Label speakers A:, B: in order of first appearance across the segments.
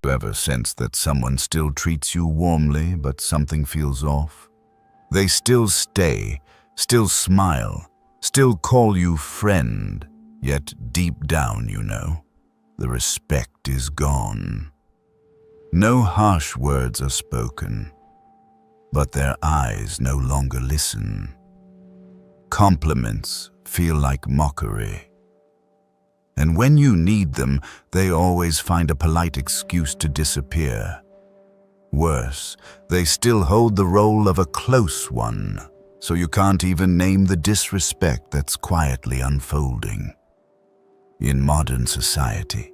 A: You ever sense that someone still treats you warmly, but something feels off? They still stay, still smile, still call you friend, yet deep down you know, the respect is gone. No harsh words are spoken, but their eyes no longer listen. Compliments feel like mockery. And when you need them, they always find a polite excuse to disappear. Worse, they still hold the role of a close one, so you can't even name the disrespect that's quietly unfolding. In modern society,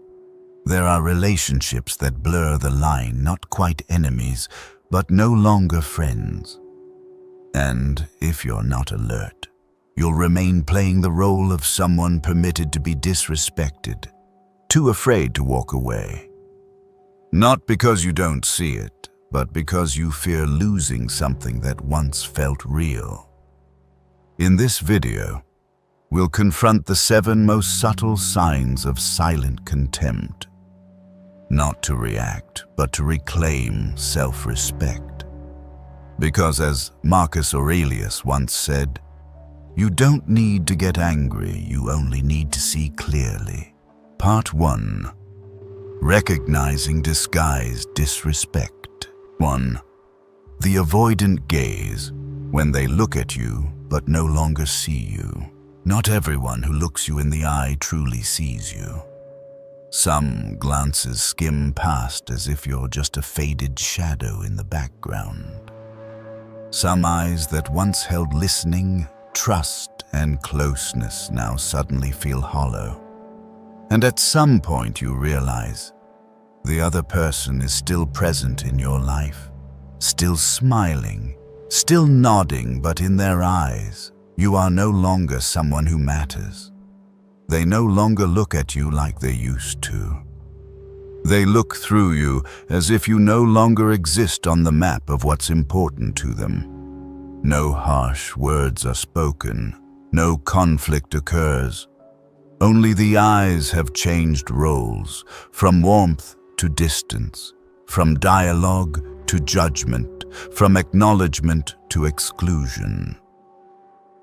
A: there are relationships that blur the line, not quite enemies, but no longer friends. And if you're not alert, you'll remain playing the role of someone permitted to be disrespected, too afraid to walk away. Not because you don't see it, but because you fear losing something that once felt real. In this video, we'll confront the 7 most subtle signs of silent contempt. Not to react, but to reclaim self-respect. Because as Marcus Aurelius once said, you don't need to get angry, you only need to see clearly. Part 1. Recognizing disguised disrespect. 1. The avoidant gaze, when they look at you but no longer see you. Not everyone who looks you in the eye truly sees you. Some glances skim past as if you're just a faded shadow in the background. Some eyes that once held listening, trust, and closeness now suddenly feel hollow. And at some point you realize the other person is still present in your life, still smiling, still nodding, but in their eyes, you are no longer someone who matters. They no longer look at you like they used to. They look through you as if you no longer exist on the map of what's important to them. No harsh words are spoken, no conflict occurs. Only the eyes have changed roles, from warmth to distance, from dialogue to judgment, from acknowledgement to exclusion.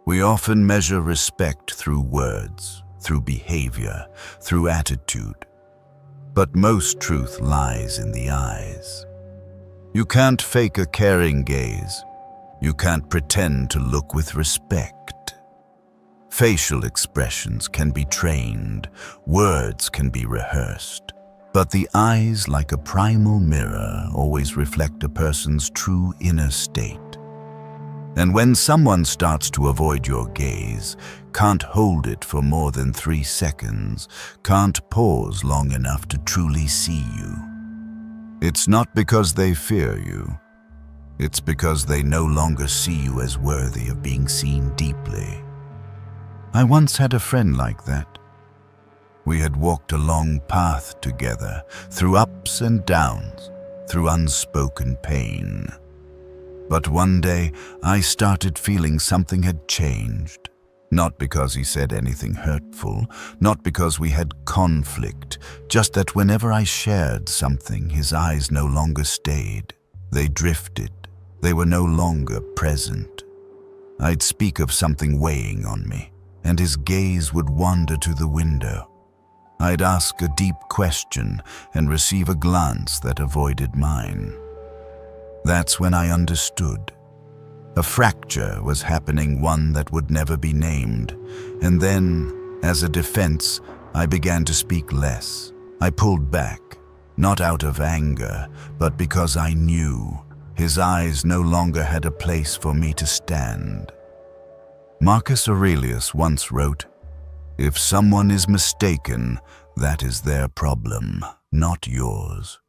A: We often measure respect through words, through behavior, through attitude. But most truth lies in the eyes. You can't fake a caring gaze. You can't pretend to look with respect. Facial expressions can be trained, words can be rehearsed, but the eyes, like a primal mirror, always reflect a person's true inner state. And when someone starts to avoid your gaze, can't hold it for more than 3 seconds, can't pause long enough to truly see you, it's not because they fear you. It's because they no longer see you as worthy of being seen deeply. I once had a friend like that. We had walked a long path together, through ups and downs, through unspoken pain. But one day, I started feeling something had changed. Not because he said anything hurtful, not because we had conflict, just that whenever I shared something, his eyes no longer stayed. They drifted. They were no longer present. I'd speak of something weighing on me, and his gaze would wander to the window. I'd ask a deep question and receive a glance that avoided mine. That's when I understood. A fracture was happening, one that would never be named. And then, as a defense, I began to speak less. I pulled back, not out of anger, but because I knew his eyes no longer had a place for me to stand. Marcus Aurelius once wrote, "If someone is mistaken, that is their problem, not yours."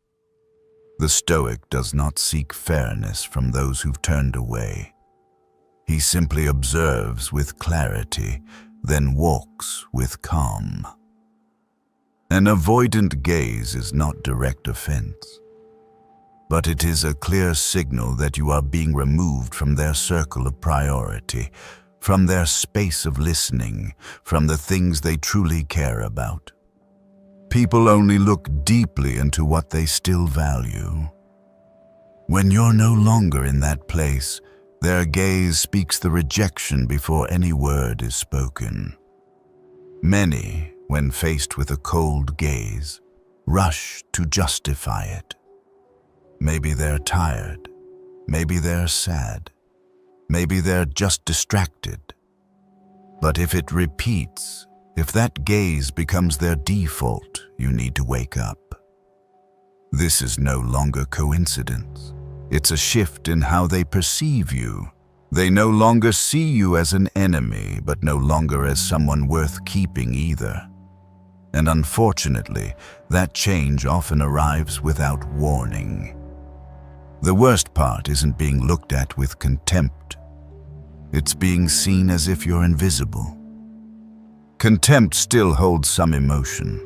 A: The Stoic does not seek fairness from those who've turned away. He simply observes with clarity, then walks with calm. An avoidant gaze is not direct offense, but it is a clear signal that you are being removed from their circle of priority, from their space of listening, from the things they truly care about. People only look deeply into what they still value. When you're no longer in that place, their gaze speaks the rejection before any word is spoken. Many, when faced with a cold gaze, rush to justify it. Maybe they're tired, maybe they're sad, maybe they're just distracted. But if it repeats, if that gaze becomes their default, you need to wake up. This is no longer coincidence. It's a shift in how they perceive you. They no longer see you as an enemy, but no longer as someone worth keeping either. And unfortunately, that change often arrives without warning. The worst part isn't being looked at with contempt. It's being seen as if you're invisible. Contempt still holds some emotion,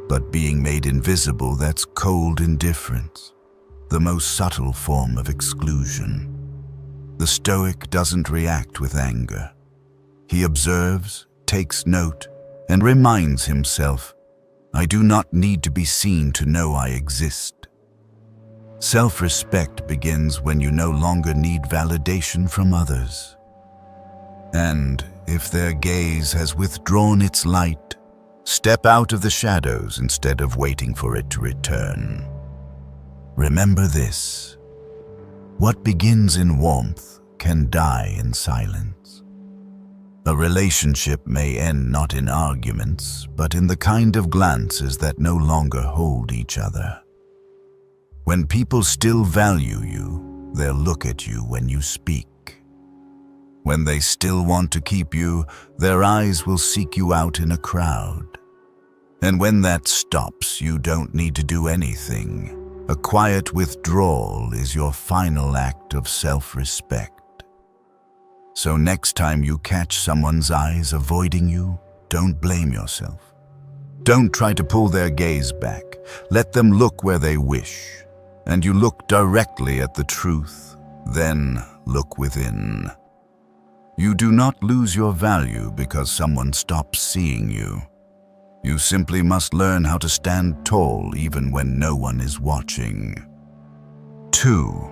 A: but being made invisible, that's cold indifference, the most subtle form of exclusion. The Stoic doesn't react with anger. He observes, takes note, and reminds himself, I do not need to be seen to know I exist. Self-respect begins when you no longer need validation from others. And if their gaze has withdrawn its light, step out of the shadows instead of waiting for it to return. Remember this: what begins in warmth can die in silence. A relationship may end not in arguments, but in the kind of glances that no longer hold each other. When people still value you, they'll look at you when you speak. When they still want to keep you, their eyes will seek you out in a crowd. And when that stops, you don't need to do anything. A quiet withdrawal is your final act of self-respect. So next time you catch someone's eyes avoiding you, don't blame yourself. Don't try to pull their gaze back. Let them look where they wish. And you look directly at the truth, then look within. You do not lose your value because someone stops seeing you. You simply must learn how to stand tall even when no one is watching. 2.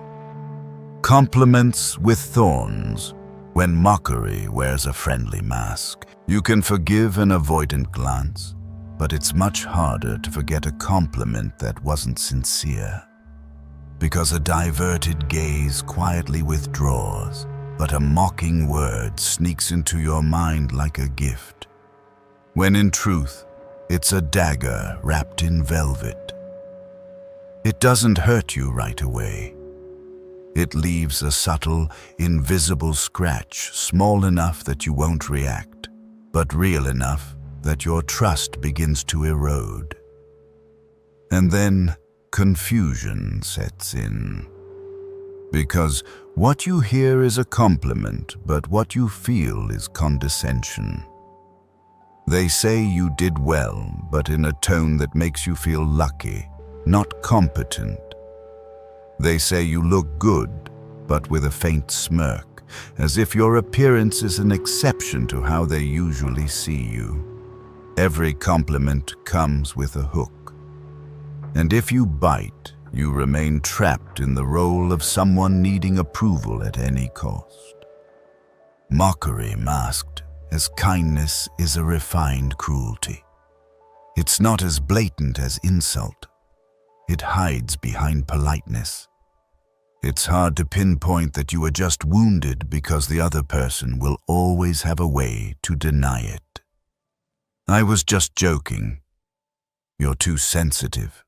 A: Compliments with thorns. When mockery wears a friendly mask, you can forgive an avoidant glance, but it's much harder to forget a compliment that wasn't sincere. Because a diverted gaze quietly withdraws, but a mocking word sneaks into your mind like a gift, when in truth, it's a dagger wrapped in velvet. It doesn't hurt you right away. It leaves a subtle, invisible scratch, small enough that you won't react, but real enough that your trust begins to erode. And then confusion sets in. Because what you hear is a compliment, but what you feel is condescension. They say you did well, but in a tone that makes you feel lucky, not competent. They say you look good, but with a faint smirk, as if your appearance is an exception to how they usually see you. Every compliment comes with a hook. And if you bite, you remain trapped in the role of someone needing approval at any cost. Mockery masked as kindness is a refined cruelty. It's not as blatant as insult. It hides behind politeness. It's hard to pinpoint that you were just wounded because the other person will always have a way to deny it. I was just joking. You're too sensitive.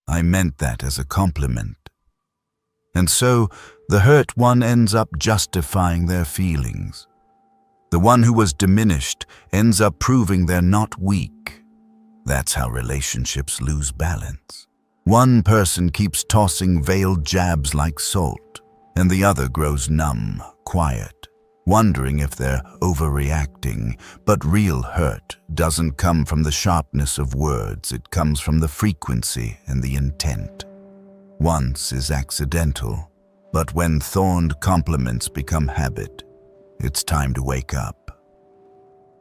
A: I meant that as a compliment. And so, the hurt one ends up justifying their feelings. The one who was diminished ends up proving they're not weak. That's how relationships lose balance. One person keeps tossing veiled jabs like salt, and the other grows numb, quiet, wondering if they're overreacting. But real hurt doesn't come from the sharpness of words, it comes from the frequency and the intent. Once is accidental, but when thorned compliments become habit, it's time to wake up.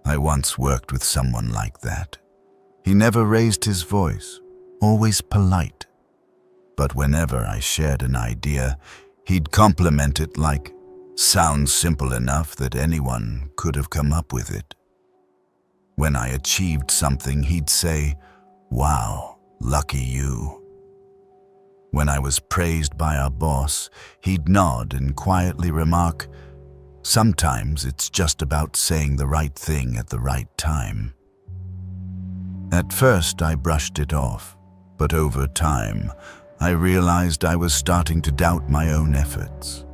A: I once worked with someone like that. He never raised his voice, always polite. But whenever I shared an idea, he'd compliment it like, "Sounds simple enough that anyone could have come up with it." When I achieved something, he'd say, "Wow, lucky you." When I was praised by our boss, he'd nod and quietly remark, "Sometimes it's just about saying the right thing at the right time." At first, I brushed it off, but over time, I realized I was starting to doubt my own efforts.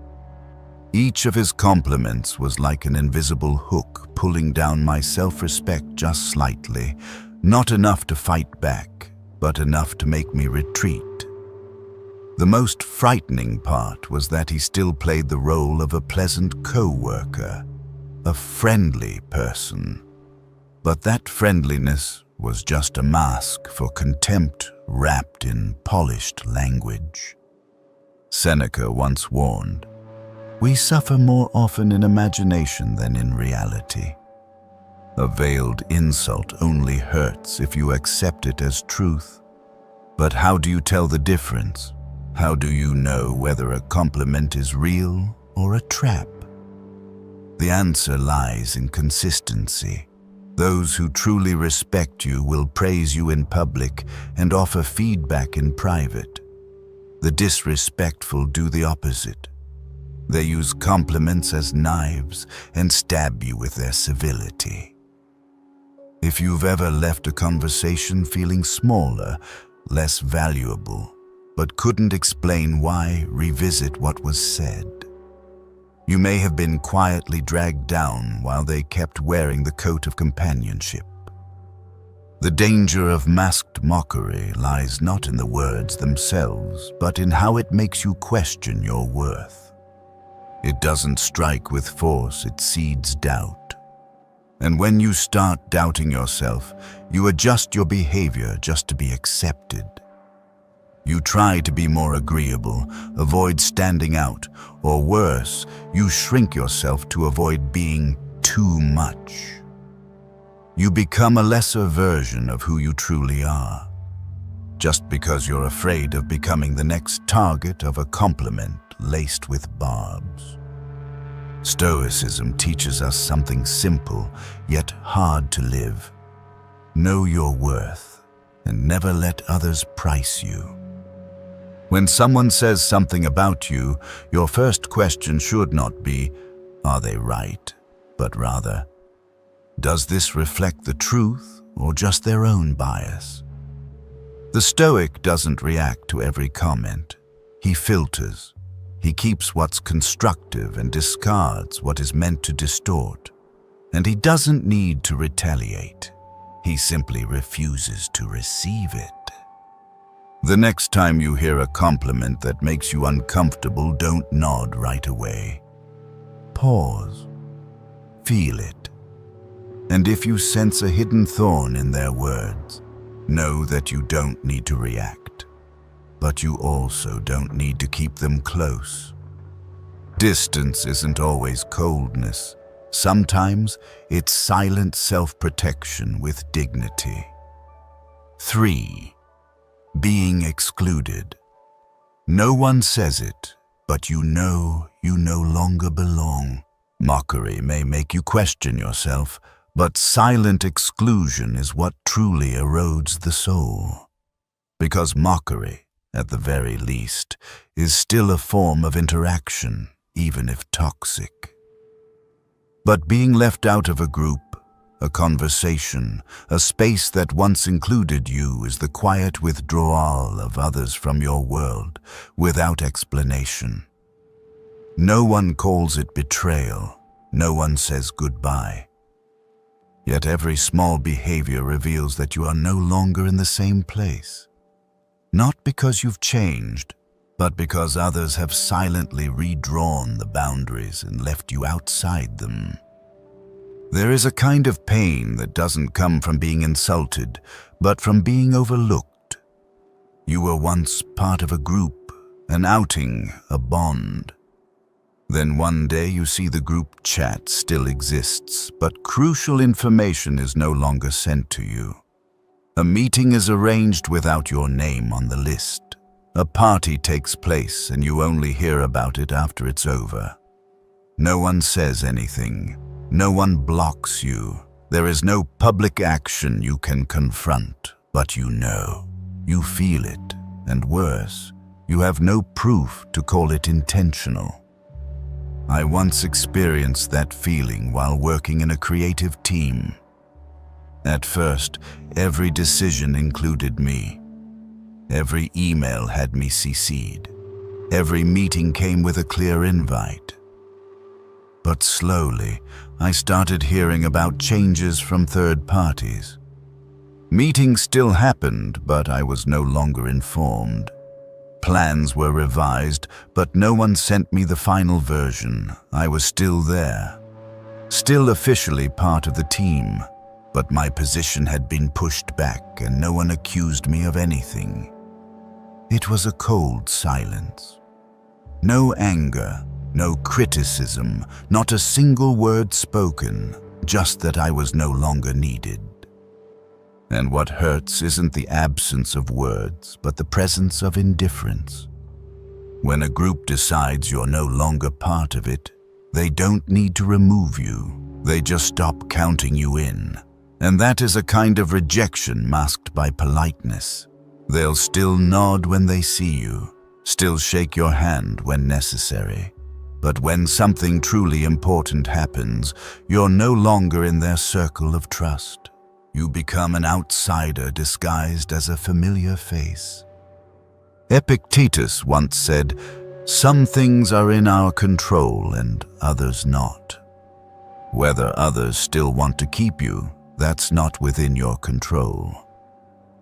A: Each of his compliments was like an invisible hook pulling down my self-respect just slightly, not enough to fight back, but enough to make me retreat. The most frightening part was that he still played the role of a pleasant co-worker, a friendly person. But that friendliness was just a mask for contempt wrapped in polished language. Seneca once warned, "We suffer more often in imagination than in reality." A veiled insult only hurts if you accept it as truth. But how do you tell the difference? How do you know whether a compliment is real or a trap? The answer lies in consistency. Those who truly respect you will praise you in public and offer feedback in private. The disrespectful do the opposite. They use compliments as knives and stab you with their civility. If you've ever left a conversation feeling smaller, less valuable, but couldn't explain why, revisit what was said. You may have been quietly dragged down while they kept wearing the coat of companionship. The danger of masked mockery lies not in the words themselves, but in how it makes you question your worth. It doesn't strike with force, it seeds doubt. And when you start doubting yourself, you adjust your behavior just to be accepted. You try to be more agreeable, avoid standing out, or worse, you shrink yourself to avoid being too much. You become a lesser version of who you truly are, just because you're afraid of becoming the next target of a compliment laced with barbs. Stoicism teaches us something simple, yet hard to live. Know your worth, and never let others price you. When someone says something about you, your first question should not be, "Are they right?" but rather, "Does this reflect the truth or just their own bias?" The Stoic doesn't react to every comment. He filters. He keeps what's constructive and discards what is meant to distort. And he doesn't need to retaliate. He simply refuses to receive it. The next time you hear a compliment that makes you uncomfortable, don't nod right away. Pause. Feel it. And if you sense a hidden thorn in their words, know that you don't need to react. But you also don't need to keep them close. Distance isn't always coldness. Sometimes it's silent self-protection with dignity. 3. Being excluded. No one says it, but you know you no longer belong. Mockery may make you question yourself, but silent exclusion is what truly erodes the soul. Because mockery, at the very least, is still a form of interaction, even if toxic. But being left out of a group, a conversation, a space that once included you is the quiet withdrawal of others from your world, without explanation. No one calls it betrayal. No one says goodbye. Yet every small behavior reveals that you are no longer in the same place. Not because you've changed, but because others have silently redrawn the boundaries and left you outside them. There is a kind of pain that doesn't come from being insulted, but from being overlooked. You were once part of a group, an outing, a bond. Then one day you see the group chat still exists, but crucial information is no longer sent to you. A meeting is arranged without your name on the list. A party takes place and you only hear about it after it's over. No one says anything. No one blocks you. There is no public action you can confront, but you know. You feel it, and worse, you have no proof to call it intentional. I once experienced that feeling while working in a creative team. At first, every decision included me. Every email had me CC'd. Every meeting came with a clear invite. But slowly, I started hearing about changes from third parties. Meetings still happened, but I was no longer informed. Plans were revised, but no one sent me the final version. I was still there, still officially part of the team, but my position had been pushed back and no one accused me of anything. It was a cold silence. No anger, no criticism, not a single word spoken, just that I was no longer needed. And what hurts isn't the absence of words, but the presence of indifference. When a group decides you're no longer part of it, they don't need to remove you. They just stop counting you in. And that is a kind of rejection masked by politeness. They'll still nod when they see you, still shake your hand when necessary. But when something truly important happens, you're no longer in their circle of trust. You become an outsider disguised as a familiar face. Epictetus once said, "Some things are in our control and others not." Whether others still want to keep you, that's not within your control.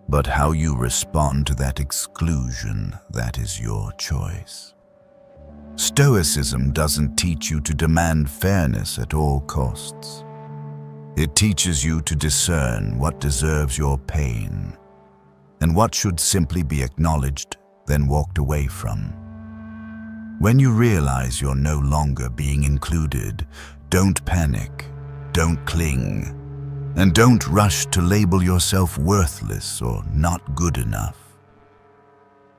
A: But how you respond to that exclusion, that is your choice. Stoicism doesn't teach you to demand fairness at all costs. It teaches you to discern what deserves your pain and what should simply be acknowledged, then walked away from. When you realize you're no longer being included, don't panic, don't cling, and don't rush to label yourself worthless or not good enough.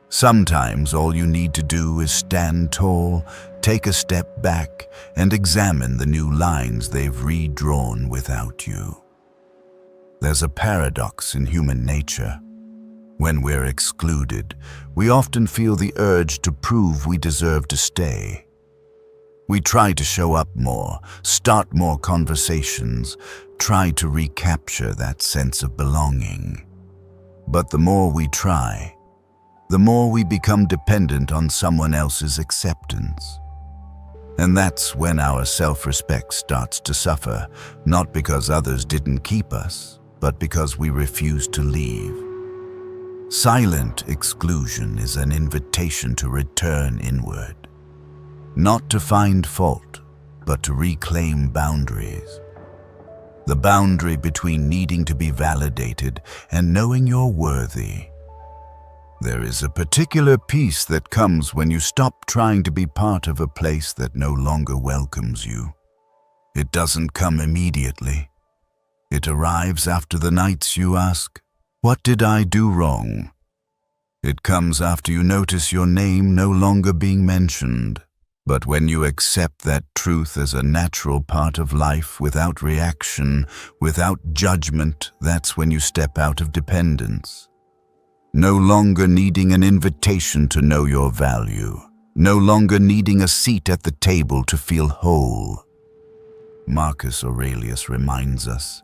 A: Sometimes all you need to do is stand tall, take a step back, and examine the new lines they've redrawn without you. There's a paradox in human nature. When we're excluded, we often feel the urge to prove we deserve to stay. We try to show up more, start more conversations, try to recapture that sense of belonging. But the more we try, the more we become dependent on someone else's acceptance. And that's when our self-respect starts to suffer, not because others didn't keep us, but because we refuse to leave. Silent exclusion is an invitation to return inward, not to find fault, but to reclaim boundaries. The boundary between needing to be validated and knowing you're worthy. There is a particular peace that comes when you stop trying to be part of a place that no longer welcomes you. It doesn't come immediately. It arrives after the nights you ask, "What did I do wrong?" It comes after you notice your name no longer being mentioned. But when you accept that truth as a natural part of life without reaction, without judgment, that's when you step out of dependence. No longer needing an invitation to know your value. No longer needing a seat at the table to feel whole. Marcus Aurelius reminds us,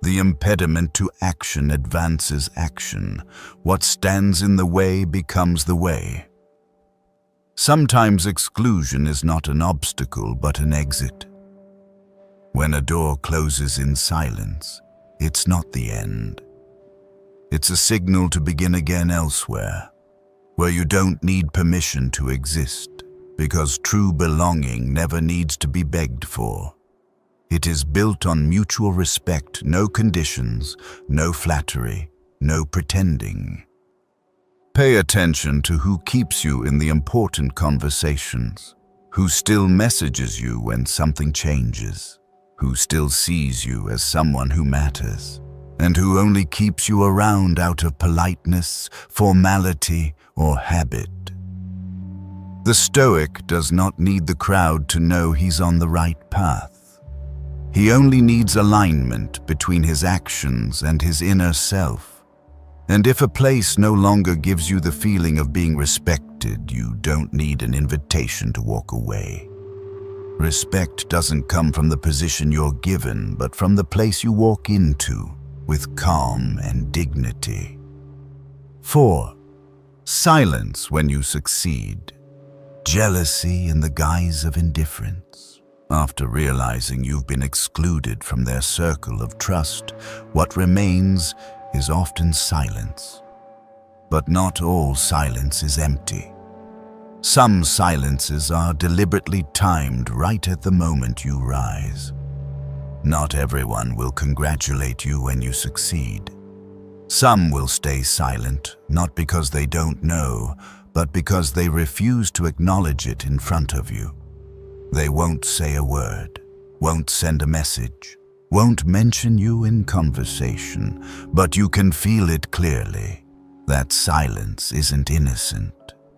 A: "The impediment to action advances action. What stands in the way becomes the way." Sometimes exclusion is not an obstacle but an exit. When a door closes in silence, it's not the end. It's a signal to begin again elsewhere, where you don't need permission to exist, because true belonging never needs to be begged for. It is built on mutual respect, no conditions, no flattery, no pretending. Pay attention to who keeps you in the important conversations, who still messages you when something changes, who still sees you as someone who matters. and who only keeps you around out of politeness, formality, or habit. The Stoic does not need the crowd to know he's on the right path. He only needs alignment between his actions and his inner self. And if a place no longer gives you the feeling of being respected, you don't need an invitation to walk away. Respect doesn't come from the position you're given, but from the place you walk into with calm and dignity. 4. Silence when you succeed. Jealousy in the guise of indifference. After realizing you've been excluded from their circle of trust, what remains is often silence. But not all silence is empty. Some silences are deliberately timed right at the moment you rise. Not everyone will congratulate you when you succeed. Some will stay silent, not because they don't know, but because they refuse to acknowledge it in front of you. They won't say a word, won't send a message, won't mention you in conversation, but you can feel it clearly. That silence isn't innocent.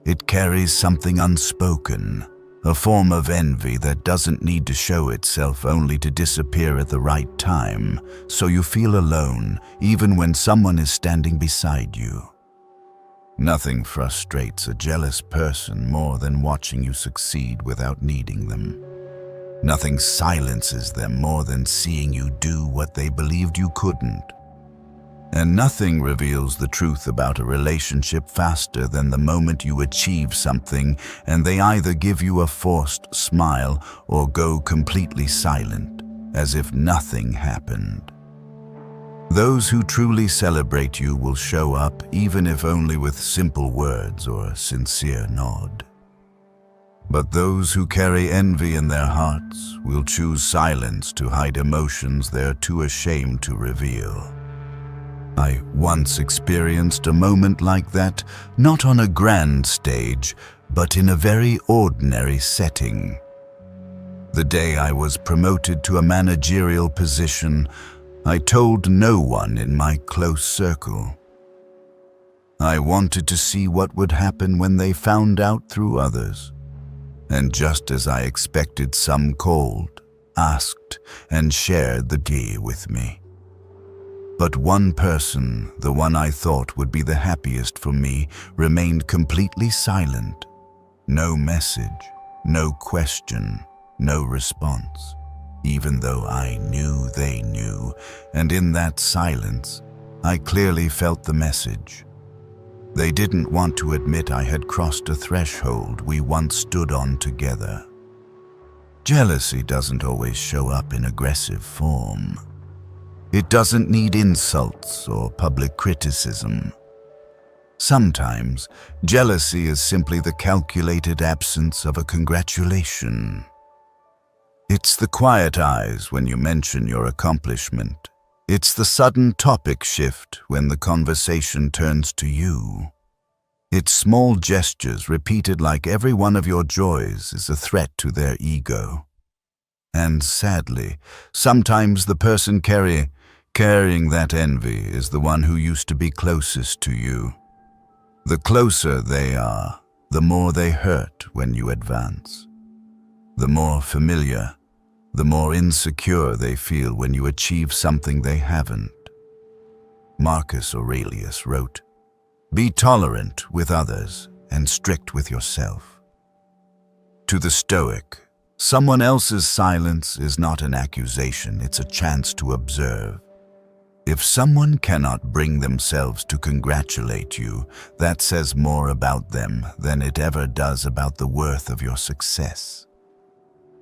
A: It carries something unspoken, a form of envy that doesn't need to show itself only to disappear at the right time, so you feel alone even when someone is standing beside you. Nothing frustrates a jealous person more than watching you succeed without needing them. Nothing silences them more than seeing you do what they believed you couldn't. And nothing reveals the truth about a relationship faster than the moment you achieve something and they either give you a forced smile or go completely silent, as if nothing happened. Those who truly celebrate you will show up, even if only with simple words or a sincere nod. But those who carry envy in their hearts will choose silence to hide emotions they're too ashamed to reveal. I once experienced a moment like that, not on a grand stage, but in a very ordinary setting. The day I was promoted to a managerial position, I told no one in my close circle. I wanted to see what would happen when they found out through others. And just as I expected, some called, asked, and shared the tea with me. But one person, the one I thought would be the happiest for me, remained completely silent. No message, no question, no response, even though I knew they knew, and in that silence, I clearly felt the message. They didn't want to admit I had crossed a threshold we once stood on together. Jealousy doesn't always show up in aggressive form. It doesn't need insults or public criticism. Sometimes, jealousy is simply the calculated absence of a congratulation. It's the quiet eyes when you mention your accomplishment. It's the sudden topic shift when the conversation turns to you. It's small gestures repeated like every one of your joys is a threat to their ego. And sadly, sometimes the person carrying that envy is the one who used to be closest to you. The closer they are, the more they hurt when you advance. The more familiar, the more insecure they feel when you achieve something they haven't. Marcus Aurelius wrote, "Be tolerant with others and strict with yourself." To the Stoic, someone else's silence is not an accusation, it's a chance to observe. If someone cannot bring themselves to congratulate you, that says more about them than it ever does about the worth of your success.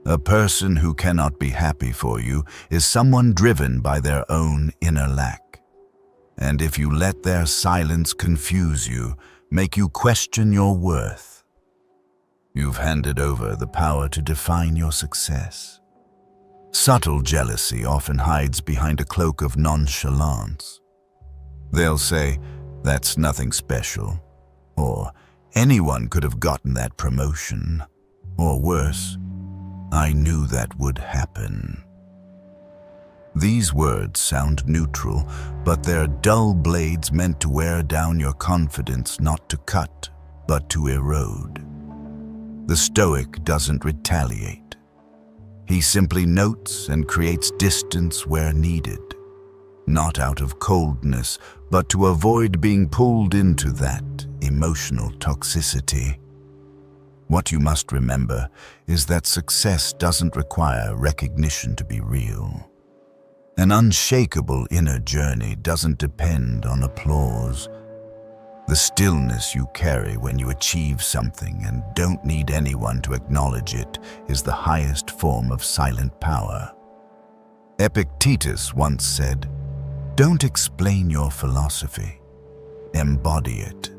A: A person who cannot be happy for you is someone driven by their own inner lack. And if you let their silence confuse you, make you question your worth, you've handed over the power to define your success. Subtle jealousy often hides behind a cloak of nonchalance. They'll say, "That's nothing special," or "Anyone could have gotten that promotion," or worse, "I knew that would happen." These words sound neutral, but they're dull blades meant to wear down your confidence, not to cut, but to erode. The Stoic doesn't retaliate. He simply notes and creates distance where needed, not out of coldness, but to avoid being pulled into that emotional toxicity. What you must remember is that success doesn't require recognition to be real. An unshakable inner journey doesn't depend on applause. The stillness you carry when you achieve something and don't need anyone to acknowledge it is the highest form of silent power. Epictetus once said, "Don't explain your philosophy, embody it."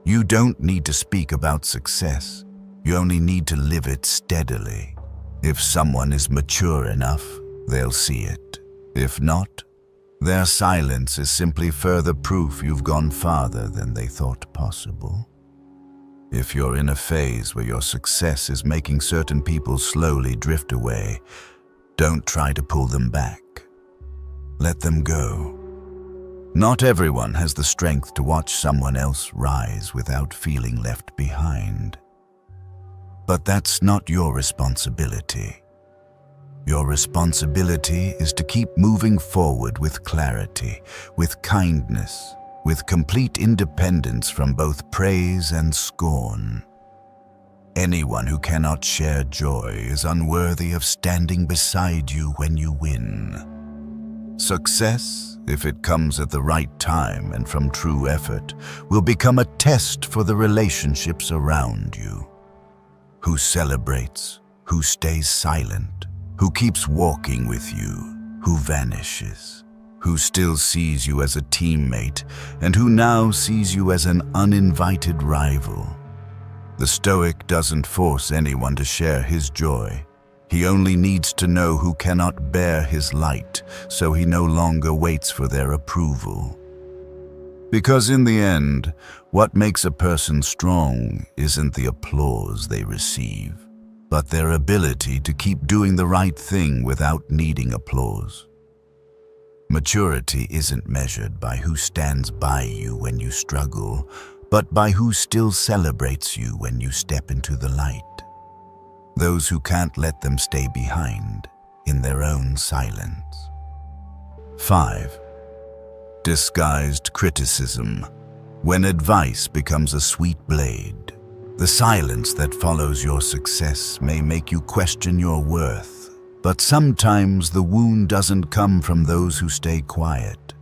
A: You don't need to speak about success, you only need to live it steadily. If someone is mature enough, they'll see it. If not, their silence is simply further proof you've gone farther than they thought possible. If you're in a phase where your success is making certain people slowly drift away, don't try to pull them back. Let them go. Not everyone has the strength to watch someone else rise without feeling left behind. But that's not your responsibility. Your responsibility is to keep moving forward with clarity, with kindness, with complete independence from both praise and scorn. Anyone who cannot share joy is unworthy of standing beside you when you win. Success, if it comes at the right time and from true effort, will become a test for the relationships around you. Who celebrates, who stays silent, who keeps walking with you, who vanishes, who still sees you as a teammate, and who now sees you as an uninvited rival. The Stoic doesn't force anyone to share his joy. He only needs to know who cannot bear his light, so he no longer waits for their approval. Because in the end, what makes a person strong isn't the applause they receive, but their ability to keep doing the right thing without needing applause. Maturity isn't measured by who stands by you when you struggle, but by who still celebrates you when you step into the light. Those who can't let them stay behind in their own silence. 5. Disguised criticism. When advice becomes a sweet blade, the silence that follows your success may make you question your worth, but sometimes the wound doesn't come from those who stay quiet.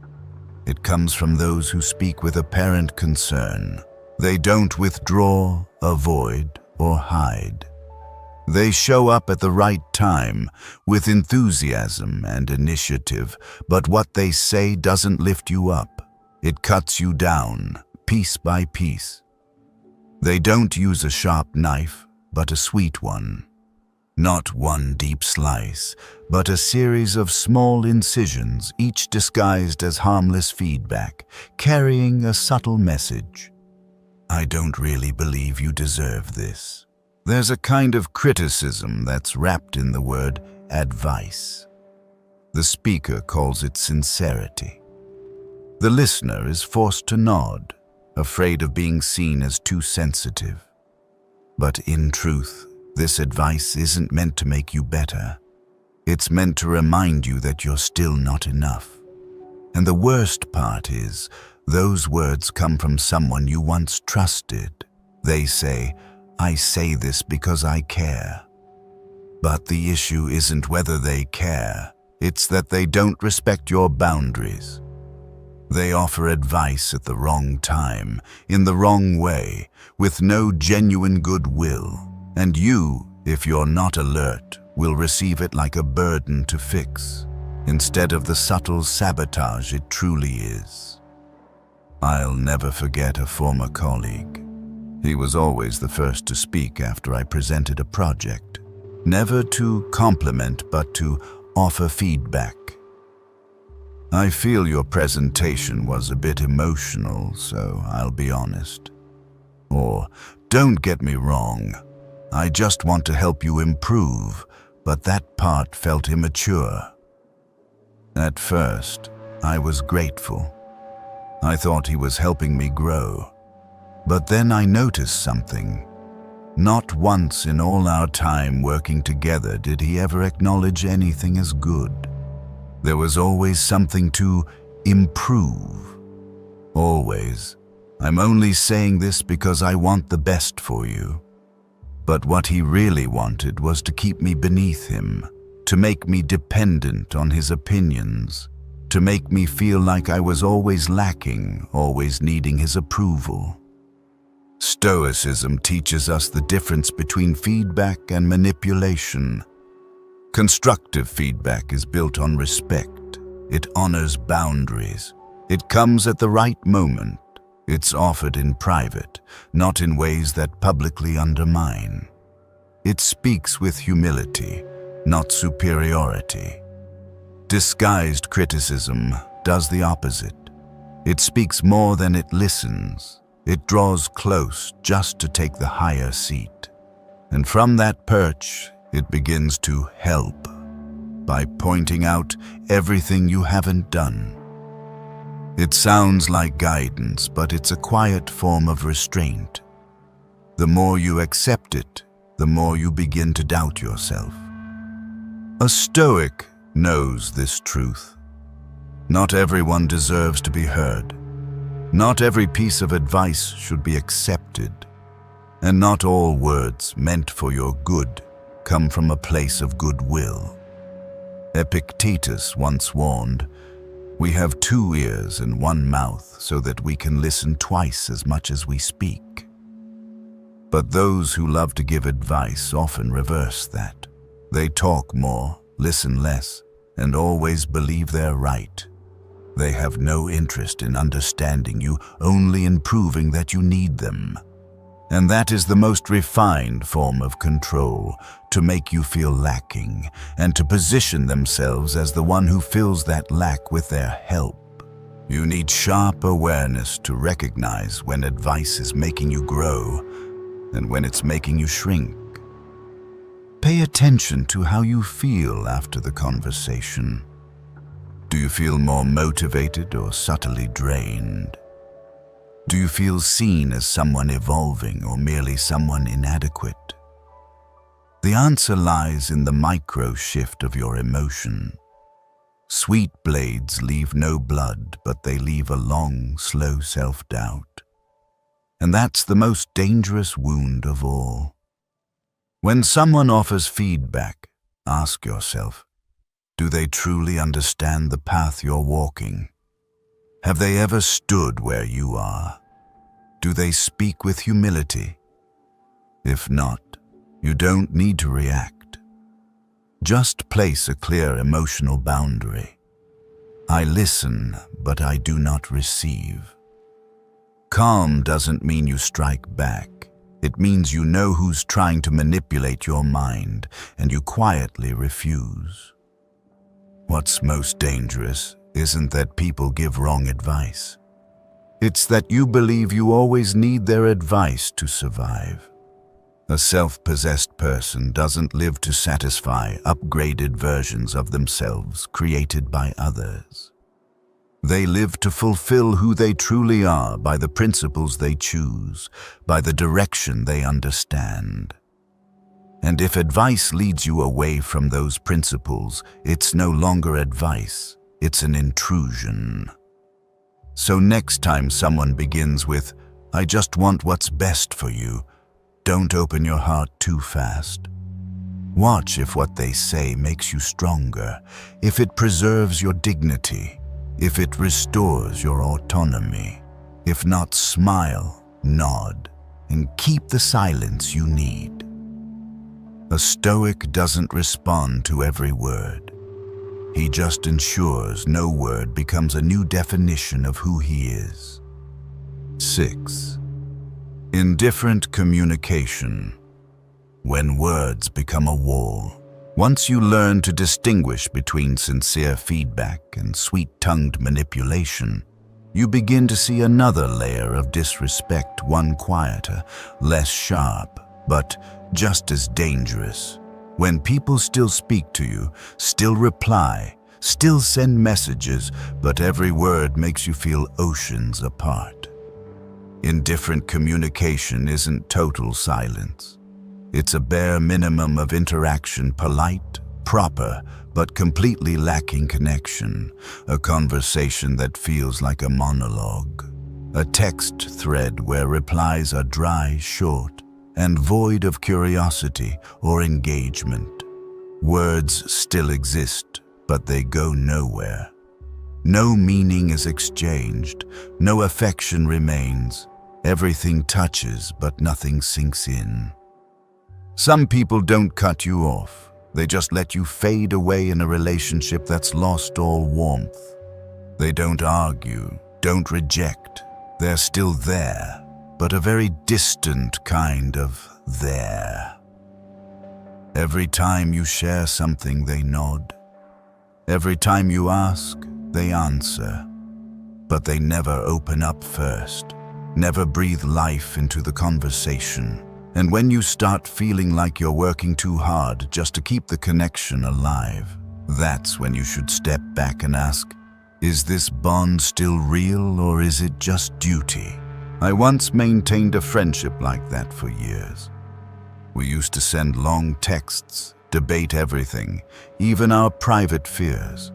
A: It comes from those who speak with apparent concern. They don't withdraw, avoid, or hide. They show up at the right time, with enthusiasm and initiative, but what they say doesn't lift you up. It cuts you down, piece by piece. They don't use a sharp knife, but a sweet one. Not one deep slice, but a series of small incisions, each disguised as harmless feedback, carrying a subtle message. I don't really believe you deserve this. There's a kind of criticism that's wrapped in the word advice. The speaker calls it sincerity. The listener is forced to nod, afraid of being seen as too sensitive. But in truth, this advice isn't meant to make you better. It's meant to remind you that you're still not enough. And the worst part is, those words come from someone you once trusted. They say, "I say this because I care." But the issue isn't whether they care, it's that they don't respect your boundaries. They offer advice at the wrong time, in the wrong way, with no genuine goodwill. And you, if you're not alert, will receive it like a burden to fix, instead of the subtle sabotage it truly is. I'll never forget a former colleague. He was always the first to speak after I presented a project, never to compliment but to offer feedback. "I feel your presentation was a bit emotional, so I'll be honest." Or, "Don't get me wrong, I just want to help you improve, but that part felt immature." At first, I was grateful. I thought he was helping me grow. But then I noticed something. Not once in all our time working together did he ever acknowledge anything as good. There was always something to improve. Always. I'm only saying this because I want the best for you. But what he really wanted was to keep me beneath him, to make me dependent on his opinions, to make me feel like I was always lacking, always needing his approval. Stoicism teaches us the difference between feedback and manipulation. Constructive feedback is built on respect. It honors boundaries. It comes at the right moment. It's offered in private, not in ways that publicly undermine. It speaks with humility, not superiority. Disguised criticism does the opposite. It speaks more than it listens. It draws close just to take the higher seat. And from that perch, it begins to help by pointing out everything you haven't done. It sounds like guidance, but it's a quiet form of restraint. The more you accept it, the more you begin to doubt yourself. A Stoic knows this truth. Not everyone deserves to be heard. Not every piece of advice should be accepted. And not all words meant for your good come from a place of goodwill. Epictetus once warned, "We have 2 ears and 1 mouth so that we can listen twice as much as we speak." But those who love to give advice often reverse that. They talk more, listen less, and always believe they're right. They have no interest in understanding you, only in proving that you need them. And that is the most refined form of control, to make you feel lacking, and to position themselves as the one who fills that lack with their help. You need sharp awareness to recognize when advice is making you grow, and when it's making you shrink. Pay attention to how you feel after the conversation. Do you feel more motivated or subtly drained? Do you feel seen as someone evolving or merely someone inadequate? The answer lies in the micro shift of your emotion. Sweet blades leave no blood, but they leave a long, slow self-doubt. And that's the most dangerous wound of all. When someone offers feedback, ask yourself, do they truly understand the path you're walking? Have they ever stood where you are? Do they speak with humility? If not, you don't need to react. Just place a clear emotional boundary. I listen, but I do not receive. Calm doesn't mean you strike back. It means you know who's trying to manipulate your mind, and you quietly refuse. What's most dangerous isn't that people give wrong advice. It's that you believe you always need their advice to survive. A self-possessed person doesn't live to satisfy upgraded versions of themselves created by others. They live to fulfill who they truly are by the principles they choose, by the direction they understand. And if advice leads you away from those principles, it's no longer advice, it's an intrusion. So next time someone begins with, "I just want what's best for you," don't open your heart too fast. Watch if what they say makes you stronger, if it preserves your dignity, if it restores your autonomy. If not, smile, nod, and keep the silence you need. A Stoic doesn't respond to every word. He just ensures no word becomes a new definition of who he is. 6. Indifferent communication. When words become a wall. Once you learn to distinguish between sincere feedback and sweet-tongued manipulation, you begin to see another layer of disrespect, one quieter, less sharp, but just as dangerous. When people still speak to you, still reply, still send messages, but every word makes you feel oceans apart. Indifferent communication isn't total silence. It's a bare minimum of interaction, polite, proper, but completely lacking connection, a conversation that feels like a monologue, a text thread where replies are dry, short, and void of curiosity or engagement. Words still exist, but they go nowhere. No meaning is exchanged, no affection remains. Everything touches, but nothing sinks in. Some people don't cut you off. They just let you fade away in a relationship that's lost all warmth. They don't argue, don't reject. They're still there, but a very distant kind of there. Every time you share something, they nod. Every time you ask, they answer. But they never open up first, never breathe life into the conversation. And when you start feeling like you're working too hard just to keep the connection alive, that's when you should step back and ask, is this bond still real or is it just duty? I once maintained a friendship like that for years. We used to send long texts, debate everything, even our private fears.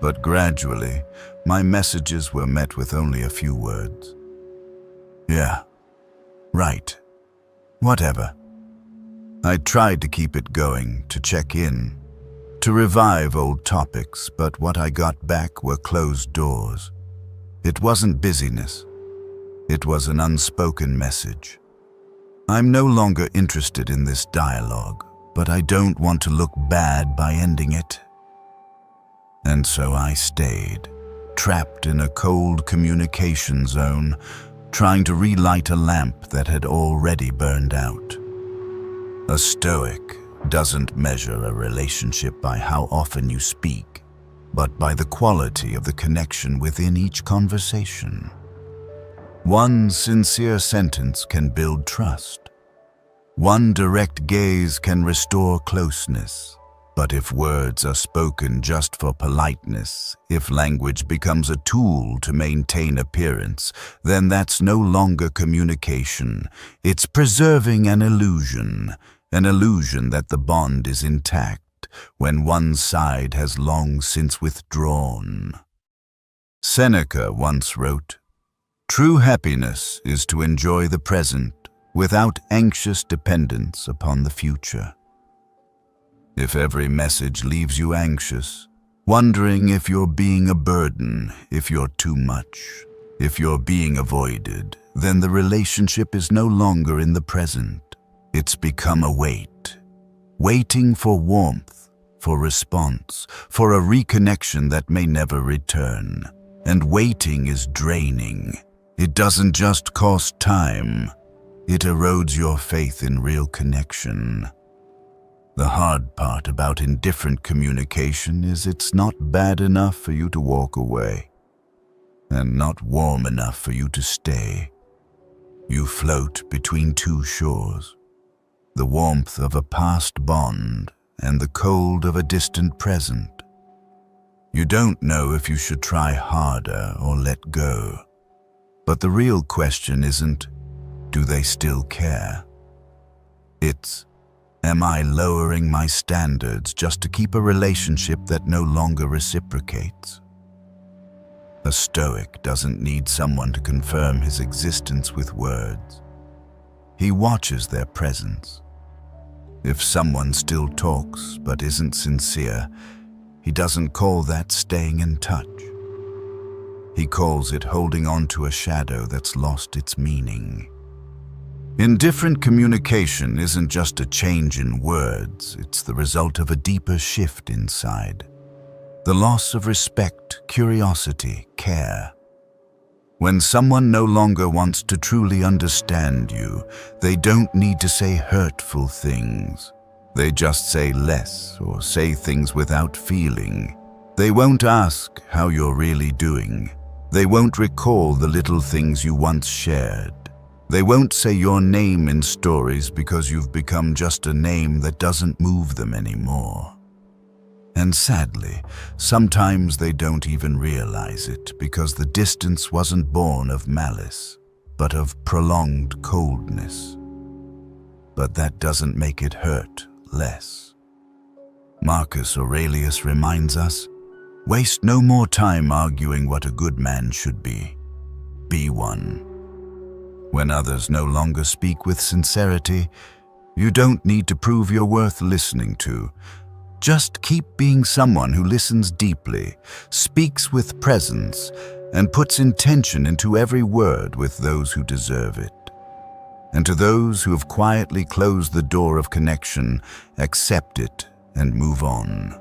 A: But gradually, my messages were met with only a few words. Yeah, right. Whatever. I tried to keep it going, to check in, to revive old topics, but what I got back were closed doors. It wasn't busyness. It was an unspoken message. I'm no longer interested in this dialogue, but I don't want to look bad by ending it. And so I stayed, trapped in a cold communication zone, trying to relight a lamp that had already burned out. A Stoic doesn't measure a relationship by how often you speak, but by the quality of the connection within each conversation. One sincere sentence can build trust. One direct gaze can restore closeness. But if words are spoken just for politeness, if language becomes a tool to maintain appearance, then that's no longer communication. It's preserving an illusion that the bond is intact when one side has long since withdrawn. Seneca once wrote, "True happiness is to enjoy the present without anxious dependence upon the future." If every message leaves you anxious, wondering if you're being a burden, if you're too much, if you're being avoided, then the relationship is no longer in the present. It's become a wait, waiting for warmth, for response, for a reconnection that may never return. And waiting is draining. It doesn't just cost time, it erodes your faith in real connection. The hard part about indifferent communication is it's not bad enough for you to walk away, and not warm enough for you to stay. You float between two shores, the warmth of a past bond and the cold of a distant present. You don't know if you should try harder or let go. But the real question isn't, do they still care? It's, am I lowering my standards just to keep a relationship that no longer reciprocates? A Stoic doesn't need someone to confirm his existence with words. He watches their presence. If someone still talks but isn't sincere, he doesn't call that staying in touch. He calls it holding on to a shadow that's lost its meaning. Indifferent communication isn't just a change in words, it's the result of a deeper shift inside. The loss of respect, curiosity, care. When someone no longer wants to truly understand you, they don't need to say hurtful things. They just say less or say things without feeling. They won't ask how you're really doing. They won't recall the little things you once shared. They won't say your name in stories because you've become just a name that doesn't move them anymore. And sadly, sometimes they don't even realize it because the distance wasn't born of malice, but of prolonged coldness. But that doesn't make it hurt less. Marcus Aurelius reminds us, waste no more time arguing what a good man should be. Be one. When others no longer speak with sincerity, you don't need to prove you're worth listening to. Just keep being someone who listens deeply, speaks with presence, and puts intention into every word with those who deserve it. And to those who have quietly closed the door of connection, accept it and move on.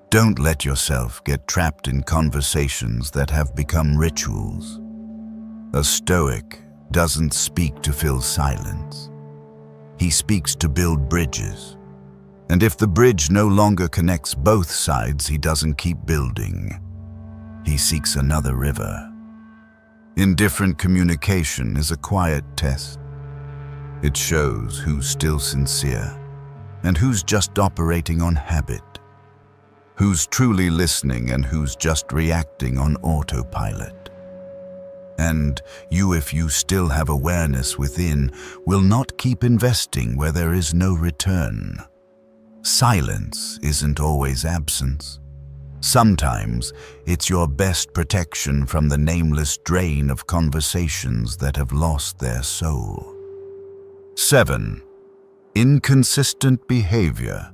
A: Don't let yourself get trapped in conversations that have become rituals. A Stoic doesn't speak to fill silence. He speaks to build bridges. And if the bridge no longer connects both sides, he doesn't keep building. He seeks another river. Indifferent communication is a quiet test. It shows who's still sincere and who's just operating on habit, who's truly listening and who's just reacting on autopilot. And you, if you still have awareness within, will not keep investing where there is no return. Silence isn't always absence. Sometimes it's your best protection from the nameless drain of conversations that have lost their soul. 7. Inconsistent behavior.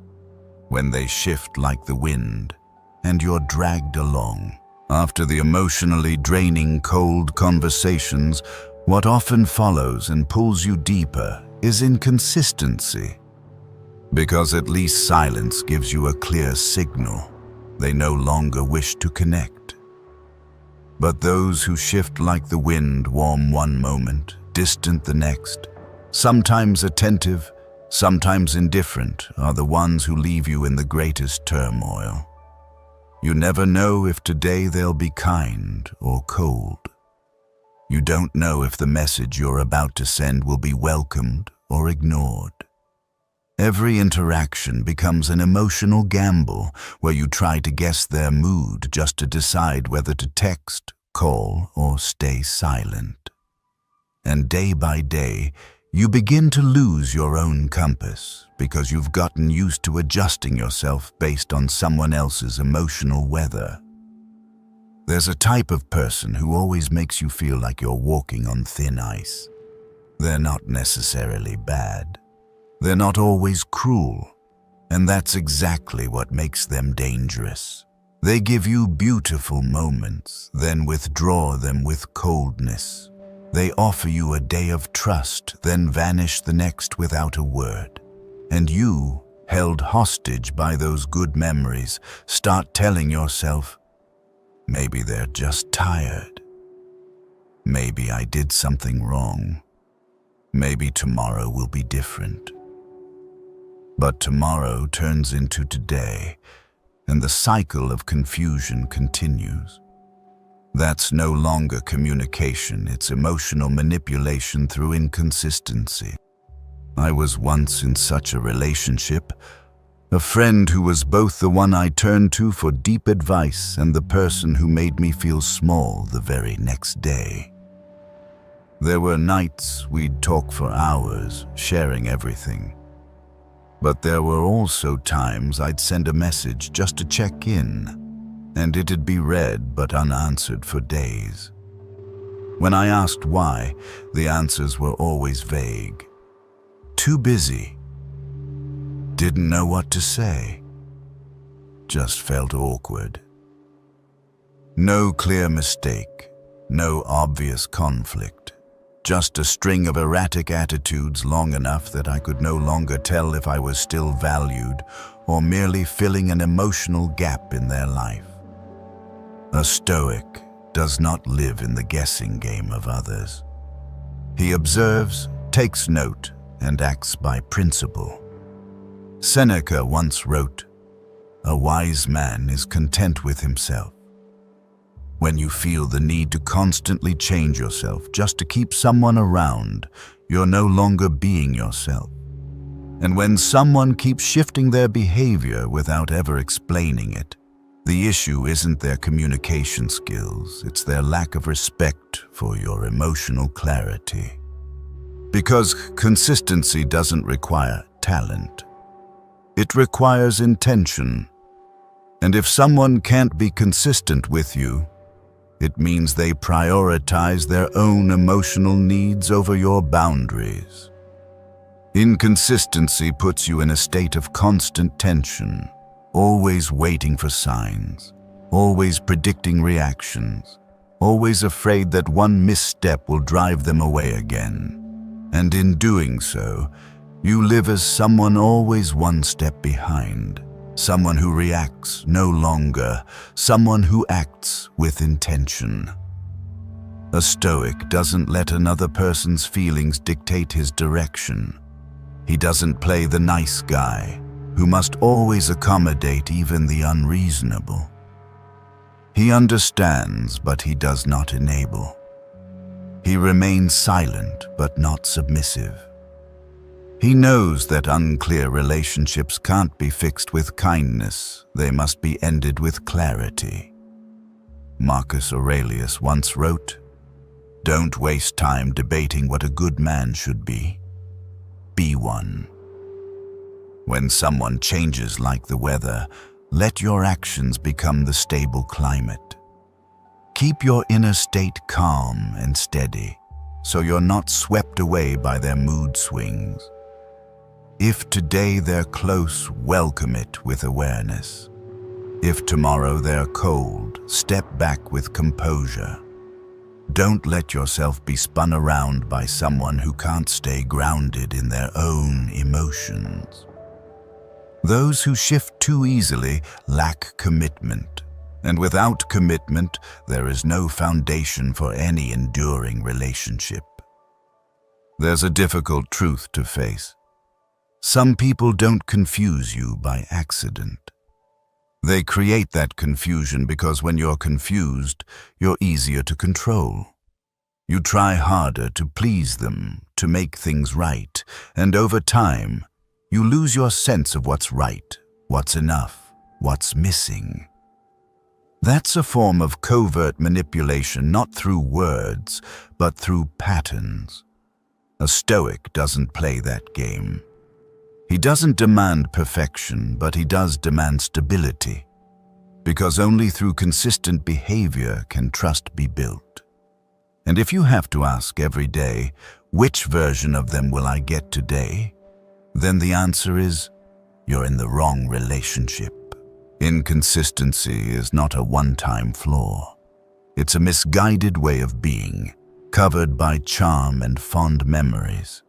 A: When they shift like the wind, and you're dragged along. After the emotionally draining, cold conversations, what often follows and pulls you deeper is inconsistency. Because at least silence gives you a clear signal. They no longer wish to connect. But those who shift like the wind, warm one moment, distant the next, sometimes attentive, sometimes indifferent, are the ones who leave you in the greatest turmoil. You never know if today they'll be kind or cold. You don't know if the message you're about to send will be welcomed or ignored. Every interaction becomes an emotional gamble where you try to guess their mood just to decide whether to text, call, or stay silent. And day by day, you begin to lose your own compass because you've gotten used to adjusting yourself based on someone else's emotional weather. There's a type of person who always makes you feel like you're walking on thin ice. They're not necessarily bad. They're not always cruel, and that's exactly what makes them dangerous. They give you beautiful moments, then withdraw them with coldness. They offer you a day of trust, then vanish the next without a word. And you, held hostage by those good memories, start telling yourself, maybe they're just tired. Maybe I did something wrong. Maybe tomorrow will be different. But tomorrow turns into today, and the cycle of confusion continues. That's no longer communication, it's emotional manipulation through inconsistency. I was once in such a relationship, a friend who was both the one I turned to for deep advice and the person who made me feel small the very next day. There were nights we'd talk for hours, sharing everything. But there were also times I'd send a message just to check in, and it'd be read but unanswered for days. When I asked why, the answers were always vague. Too busy. Didn't know what to say. Just felt awkward. No clear mistake, no obvious conflict. Just a string of erratic attitudes long enough that I could no longer tell if I was still valued or merely filling an emotional gap in their life. A Stoic does not live in the guessing game of others. He observes, takes note, and acts by principle. Seneca once wrote, "A wise man is content with himself." When you feel the need to constantly change yourself just to keep someone around, you're no longer being yourself. And when someone keeps shifting their behavior without ever explaining it, the issue isn't their communication skills, it's their lack of respect for your emotional clarity. Because consistency doesn't require talent. It requires intention. And if someone can't be consistent with you, it means they prioritize their own emotional needs over your boundaries. Inconsistency puts you in a state of constant tension, always waiting for signs, always predicting reactions, always afraid that one misstep will drive them away again. And in doing so, you live as someone always one step behind, someone who reacts no longer, someone who acts with intention. A Stoic doesn't let another person's feelings dictate his direction. He doesn't play the nice guy, who must always accommodate even the unreasonable. He understands, but he does not enable. He remains silent, but not submissive. He knows that unclear relationships can't be fixed with kindness, they must be ended with clarity. Marcus Aurelius once wrote, "Don't waste time debating what a good man should be. Be one." When someone changes like the weather, let your actions become the stable climate. Keep your inner state calm and steady, so you're not swept away by their mood swings. If today they're close, welcome it with awareness. If tomorrow they're cold, step back with composure. Don't let yourself be spun around by someone who can't stay grounded in their own emotions. Those who shift too easily lack commitment, and without commitment, there is no foundation for any enduring relationship. There's a difficult truth to face. Some people don't confuse you by accident. They create that confusion because when you're confused, you're easier to control. You try harder to please them, to make things right, and over time, you lose your sense of what's right, what's enough, what's missing. That's a form of covert manipulation, not through words, but through patterns. A Stoic doesn't play that game. He doesn't demand perfection, but he does demand stability, because only through consistent behavior can trust be built. And if you have to ask every day, which version of them will I get today? Then the answer is, you're in the wrong relationship. Inconsistency is not a one-time flaw. It's a misguided way of being, covered by charm and fond memories.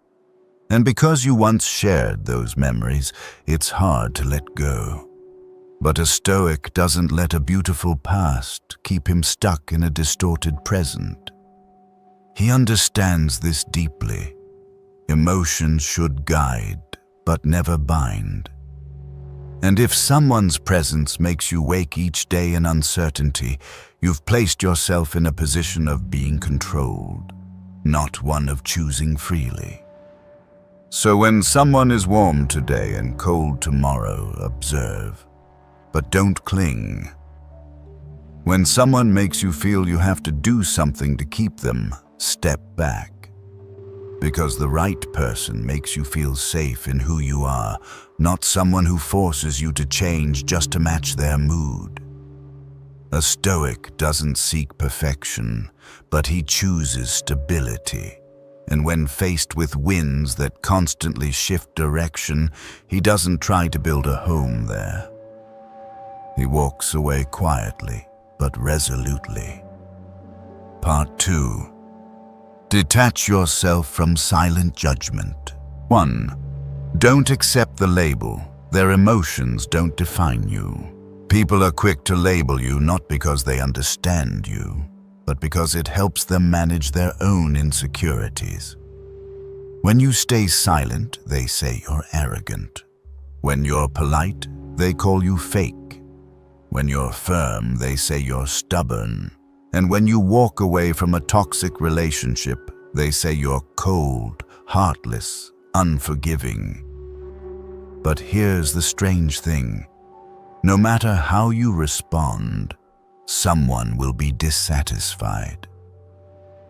A: And because you once shared those memories, it's hard to let go. But a Stoic doesn't let a beautiful past keep him stuck in a distorted present. He understands this deeply. Emotions should guide, but never bind. And if someone's presence makes you wake each day in uncertainty, you've placed yourself in a position of being controlled, not one of choosing freely. So when someone is warm today and cold tomorrow, observe, but don't cling. When someone makes you feel you have to do something to keep them, step back. Because the right person makes you feel safe in who you are, not someone who forces you to change just to match their mood. A Stoic doesn't seek perfection, but he chooses stability. And when faced with winds that constantly shift direction, he doesn't try to build a home there. He walks away quietly, but resolutely. Part 2. Detach yourself from silent judgment. 1. Don't accept the label. Their emotions don't define you. People are quick to label you not because they understand you, but because it helps them manage their own insecurities. When you stay silent, they say you're arrogant. When you're polite, they call you fake. When you're firm, they say you're stubborn. And when you walk away from a toxic relationship, they say you're cold, heartless, unforgiving. But here's the strange thing. No matter how you respond, someone will be dissatisfied.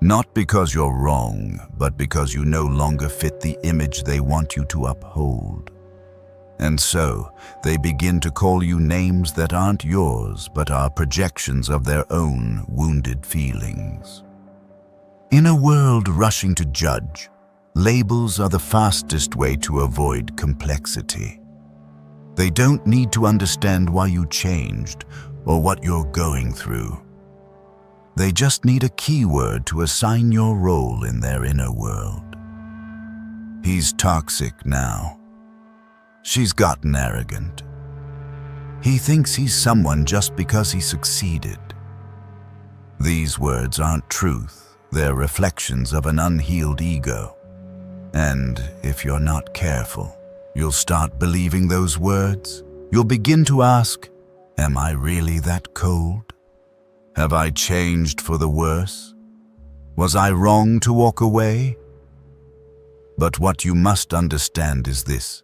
A: Not because you're wrong, but because you no longer fit the image they want you to uphold. And so, they begin to call you names that aren't yours, but are projections of their own wounded feelings. In a world rushing to judge, labels are the fastest way to avoid complexity. They don't need to understand why you changed or what you're going through. They just need a keyword to assign your role in their inner world. He's toxic now. She's gotten arrogant. He thinks he's someone just because he succeeded. These words aren't truth, they're reflections of an unhealed ego. And if you're not careful, you'll start believing those words. You'll begin to ask, am I really that cold? Have I changed for the worse? Was I wrong to walk away? But what you must understand is this.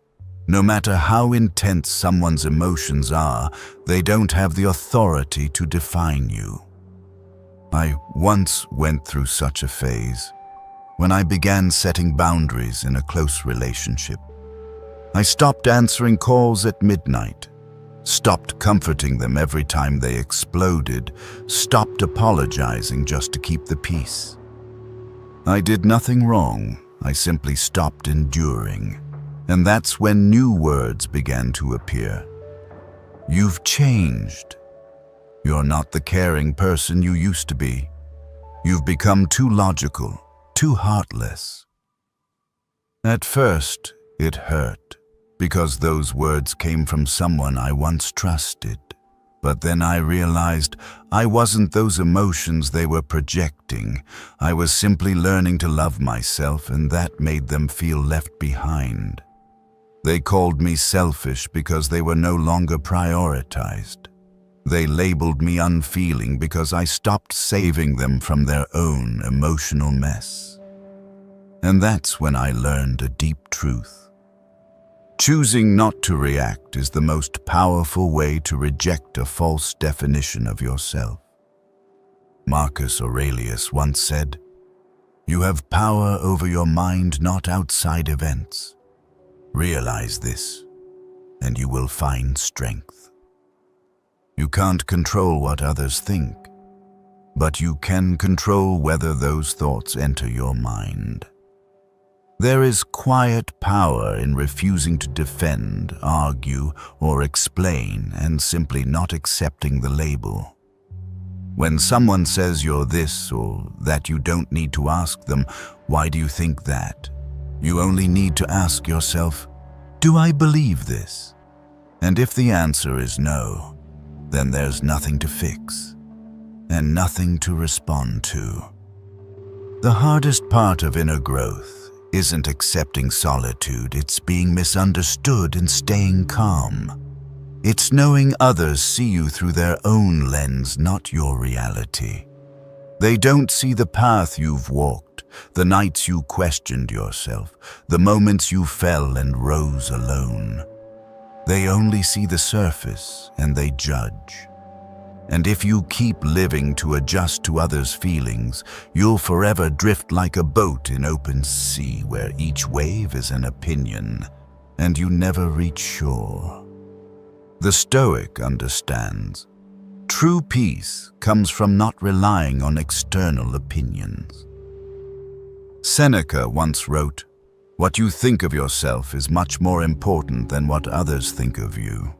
A: No matter how intense someone's emotions are, they don't have the authority to define you. I once went through such a phase when I began setting boundaries in a close relationship. I stopped answering calls at midnight, stopped comforting them every time they exploded, stopped apologizing just to keep the peace. I did nothing wrong, I simply stopped enduring. And that's when new words began to appear. You've changed. You're not the caring person you used to be. You've become too logical, too heartless. At first, it hurt, because those words came from someone I once trusted. But then I realized I wasn't those emotions they were projecting. I was simply learning to love myself, and that made them feel left behind. They called me selfish because they were no longer prioritized. They labeled me unfeeling because I stopped saving them from their own emotional mess. And that's when I learned a deep truth. Choosing not to react is the most powerful way to reject a false definition of yourself. Marcus Aurelius once said, "You have power over your mind, not outside events. Realize this, and you will find strength." You can't control what others think, but you can control whether those thoughts enter your mind. There is quiet power in refusing to defend, argue, or explain, and simply not accepting the label. When someone says you're this or that, you don't need to ask them, "Why do you think that?" You only need to ask yourself, do I believe this? And if the answer is no, then there's nothing to fix and nothing to respond to. The hardest part of inner growth isn't accepting solitude, it's being misunderstood and staying calm. It's knowing others see you through their own lens, not your reality. They don't see the path you've walked, the nights you questioned yourself, the moments you fell and rose alone. They only see the surface, and they judge. And if you keep living to adjust to others' feelings, you'll forever drift like a boat in open sea where each wave is an opinion, and you never reach shore. The Stoic understands. True peace comes from not relying on external opinions. Seneca once wrote, "What you think of yourself is much more important than what others think of you."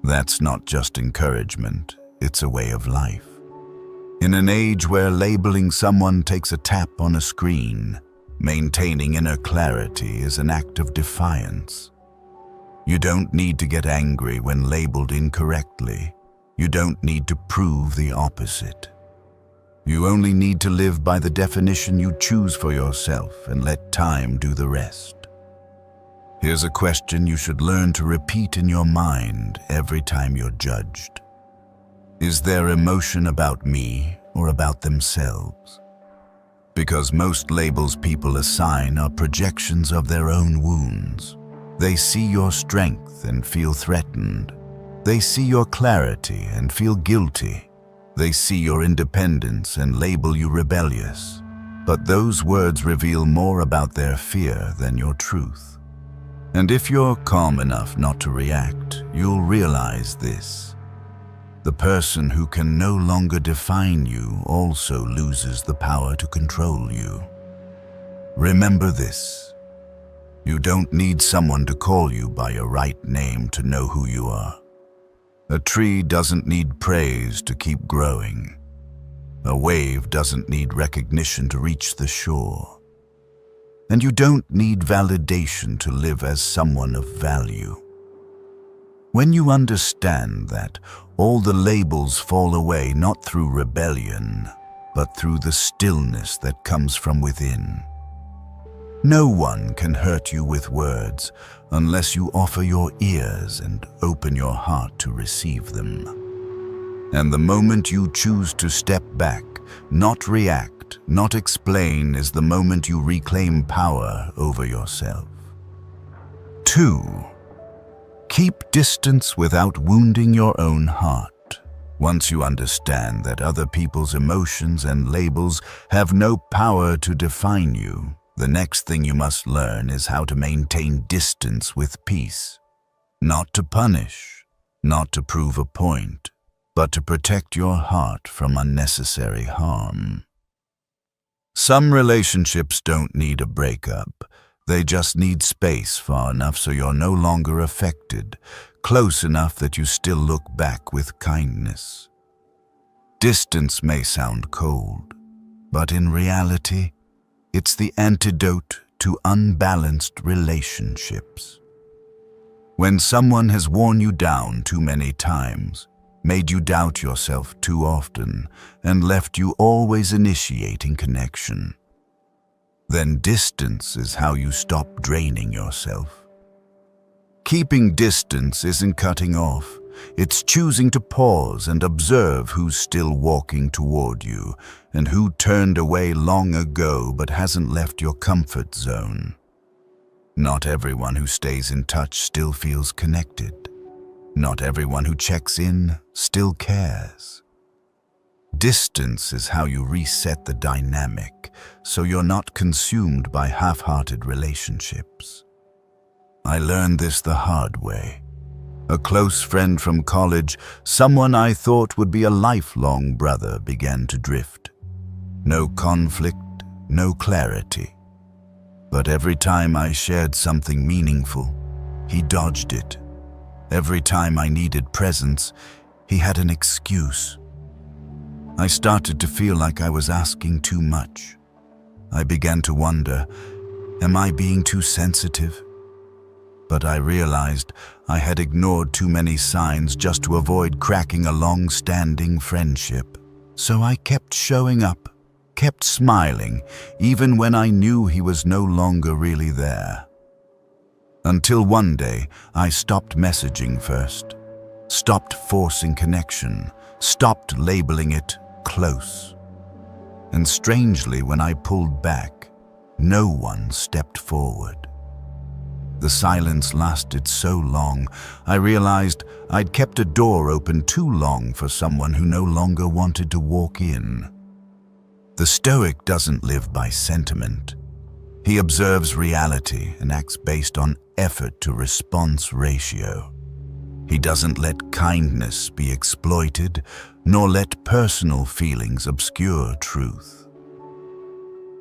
A: That's not just encouragement, it's a way of life. In an age where labeling someone takes a tap on a screen, maintaining inner clarity is an act of defiance. You don't need to get angry when labeled incorrectly. You don't need to prove the opposite. You only need to live by the definition you choose for yourself and let time do the rest. Here's a question you should learn to repeat in your mind every time you're judged. Is their emotion about me or about themselves? Because most labels people assign are projections of their own wounds. They see your strength and feel threatened. They see your clarity and feel guilty. They see your independence and label you rebellious. But those words reveal more about their fear than your truth. And if you're calm enough not to react, you'll realize this. The person who can no longer define you also loses the power to control you. Remember this. You don't need someone to call you by your right name to know who you are. A tree doesn't need praise to keep growing. A wave doesn't need recognition to reach the shore. And you don't need validation to live as someone of value. When you understand that, all the labels fall away not through rebellion, but through the stillness that comes from within. No one can hurt you with words unless you offer your ears and open your heart to receive them. And the moment you choose to step back, not react, not explain, is the moment you reclaim power over yourself. 2. Keep distance without wounding your own heart. Once you understand that other people's emotions and labels have no power to define you, the next thing you must learn is how to maintain distance with peace. Not to punish, not to prove a point, but to protect your heart from unnecessary harm. Some relationships don't need a breakup. They just need space far enough so you're no longer affected, close enough that you still look back with kindness. Distance may sound cold, but in reality, it's the antidote to unbalanced relationships. When someone has worn you down too many times, made you doubt yourself too often, and left you always initiating connection, then distance is how you stop draining yourself. Keeping distance isn't cutting off. It's choosing to pause and observe who's still walking toward you and who turned away long ago but hasn't left your comfort zone. Not everyone who stays in touch still feels connected. Not everyone who checks in still cares. Distance is how you reset the dynamic so you're not consumed by half-hearted relationships. I learned this the hard way. A close friend from college, someone I thought would be a lifelong brother, began to drift. No conflict, no clarity. But every time I shared something meaningful, he dodged it. Every time I needed presence, he had an excuse. I started to feel like I was asking too much. I began to wonder, am I being too sensitive? But I realized I had ignored too many signs just to avoid cracking a long-standing friendship. So I kept showing up, kept smiling, even when I knew he was no longer really there. Until one day, I stopped messaging first, stopped forcing connection, stopped labeling it close. And strangely, when I pulled back, no one stepped forward. The silence lasted so long, I realized I'd kept a door open too long for someone who no longer wanted to walk in. The Stoic doesn't live by sentiment. He observes reality and acts based on effort to response ratio. He doesn't let kindness be exploited, nor let personal feelings obscure truth.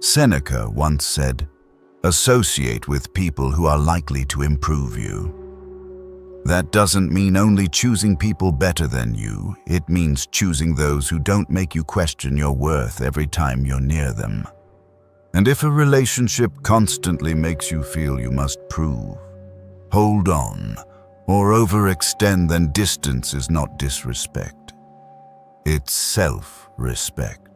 A: Seneca once said, "Associate with people who are likely to improve you." That doesn't mean only choosing people better than you. It means choosing those who don't make you question your worth every time you're near them. And if a relationship constantly makes you feel you must prove, hold on, or overextend, then distance is not disrespect. It's self-respect.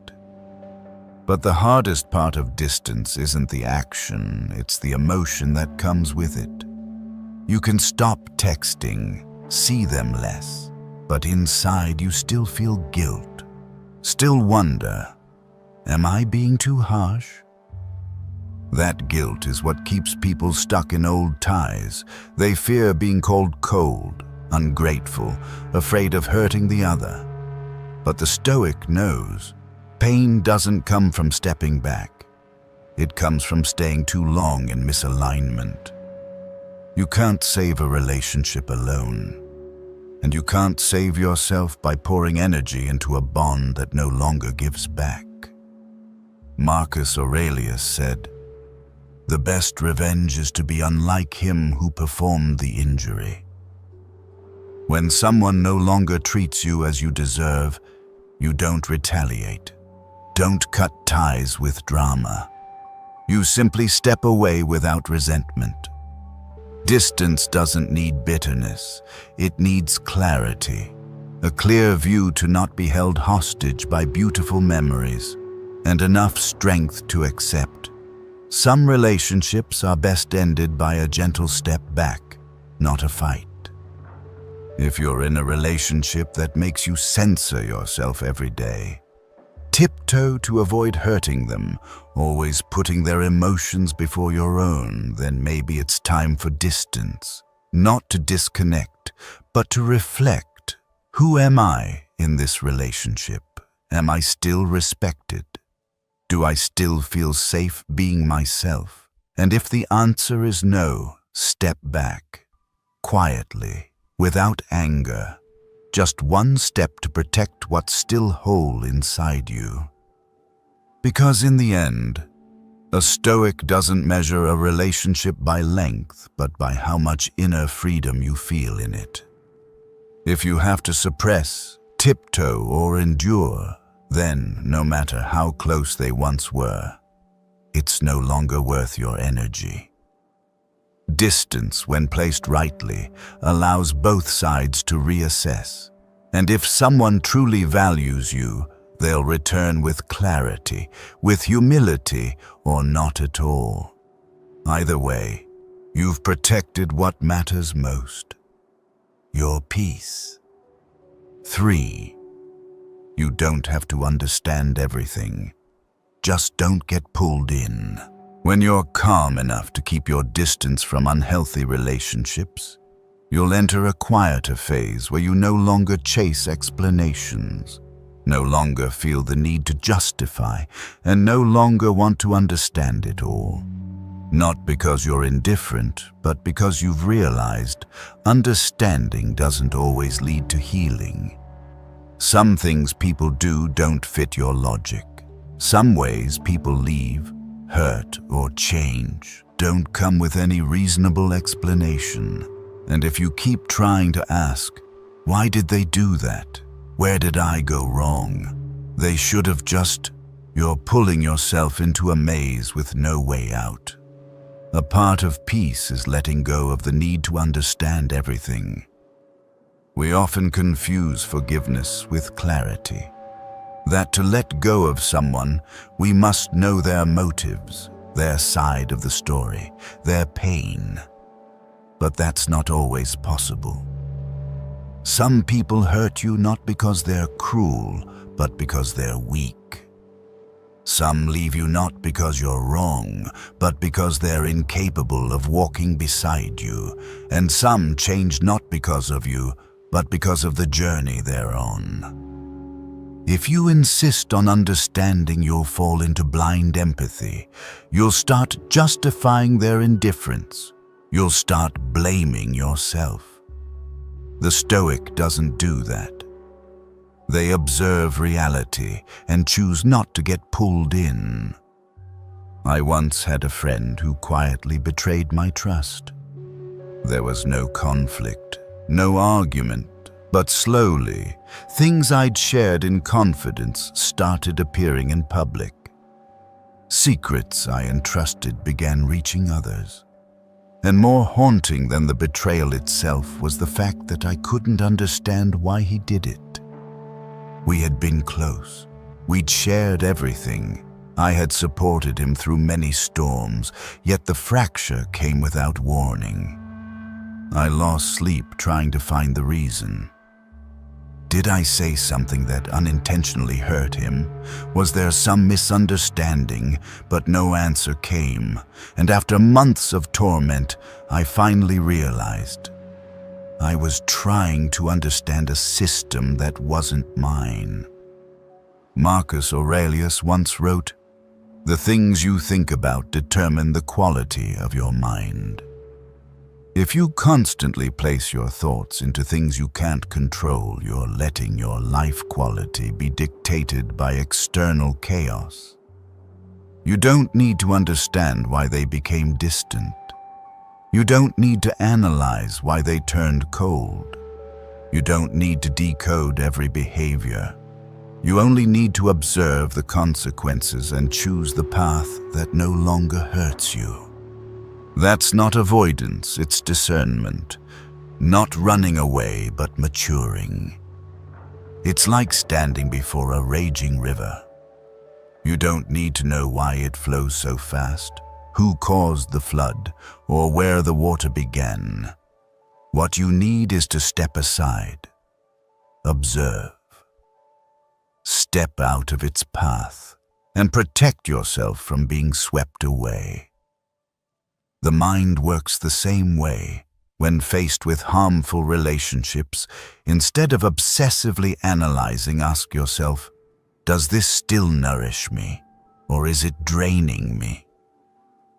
A: But the hardest part of distance isn't the action, it's the emotion that comes with it. You can stop texting, see them less, but inside you still feel guilt, still wonder, am I being too harsh? That guilt is what keeps people stuck in old ties. They fear being called cold, ungrateful, afraid of hurting the other. But the Stoic knows pain doesn't come from stepping back. It comes from staying too long in misalignment. You can't save a relationship alone. And you can't save yourself by pouring energy into a bond that no longer gives back. Marcus Aurelius said, "The best revenge is to be unlike him who performed the injury." When someone no longer treats you as you deserve, you don't retaliate. Don't cut ties with drama. You simply step away without resentment. Distance doesn't need bitterness. It needs clarity. A clear view to not be held hostage by beautiful memories, and enough strength to accept. Some relationships are best ended by a gentle step back, not a fight. If you're in a relationship that makes you censor yourself every day, tiptoe to avoid hurting them, always putting their emotions before your own, then maybe it's time for distance. Not to disconnect, but to reflect. Who am I in this relationship? Am I still respected? Do I still feel safe being myself? And if the answer is no, step back, quietly, without anger. Just one step to protect what's still whole inside you. Because in the end, a Stoic doesn't measure a relationship by length, but by how much inner freedom you feel in it. If you have to suppress, tiptoe, or endure, then, no matter how close they once were, it's no longer worth your energy. Distance, when placed rightly, allows both sides to reassess. And if someone truly values you, they'll return with clarity, with humility, or not at all. Either way, you've protected what matters most: your peace. 3. You don't have to understand everything. Just don't get pulled in. When you're calm enough to keep your distance from unhealthy relationships, you'll enter a quieter phase where you no longer chase explanations, no longer feel the need to justify, and no longer want to understand it all. Not because you're indifferent, but because you've realized understanding doesn't always lead to healing. Some things people do don't fit your logic. Some ways people leave, hurt, or change don't come with any reasonable explanation. And if you keep trying to ask, why did they do that? Where did I go wrong? They should have just... You're pulling yourself into a maze with no way out. A part of peace is letting go of the need to understand everything. We often confuse forgiveness with clarity. That to let go of someone, we must know their motives, their side of the story, their pain. But that's not always possible. Some people hurt you not because they're cruel, but because they're weak. Some leave you not because you're wrong, but because they're incapable of walking beside you. And some change not because of you, but because of the journey they're on. If you insist on understanding, you'll fall into blind empathy. You'll start justifying their indifference. You'll start blaming yourself. The Stoic doesn't do that. They observe reality and choose not to get pulled in. I once had a friend who quietly betrayed my trust. There was no conflict, no argument, but slowly, things I'd shared in confidence started appearing in public. Secrets I entrusted began reaching others. And more haunting than the betrayal itself was the fact that I couldn't understand why he did it. We had been close. We'd shared everything. I had supported him through many storms, yet the fracture came without warning. I lost sleep trying to find the reason. Did I say something that unintentionally hurt him? Was there some misunderstanding? But no answer came, and after months of torment, I finally realized I was trying to understand a system that wasn't mine. Marcus Aurelius once wrote, "The things you think about determine the quality of your mind." If you constantly place your thoughts into things you can't control, you're letting your life quality be dictated by external chaos. You don't need to understand why they became distant. You don't need to analyze why they turned cold. You don't need to decode every behavior. You only need to observe the consequences and choose the path that no longer hurts you. That's not avoidance, it's discernment. Not running away, but maturing. It's like standing before a raging river. You don't need to know why it flows so fast, who caused the flood, or where the water began. What you need is to step aside, observe, step out of its path, and protect yourself from being swept away. The mind works the same way. When faced with harmful relationships, instead of obsessively analyzing, ask yourself, does this still nourish me, or is it draining me?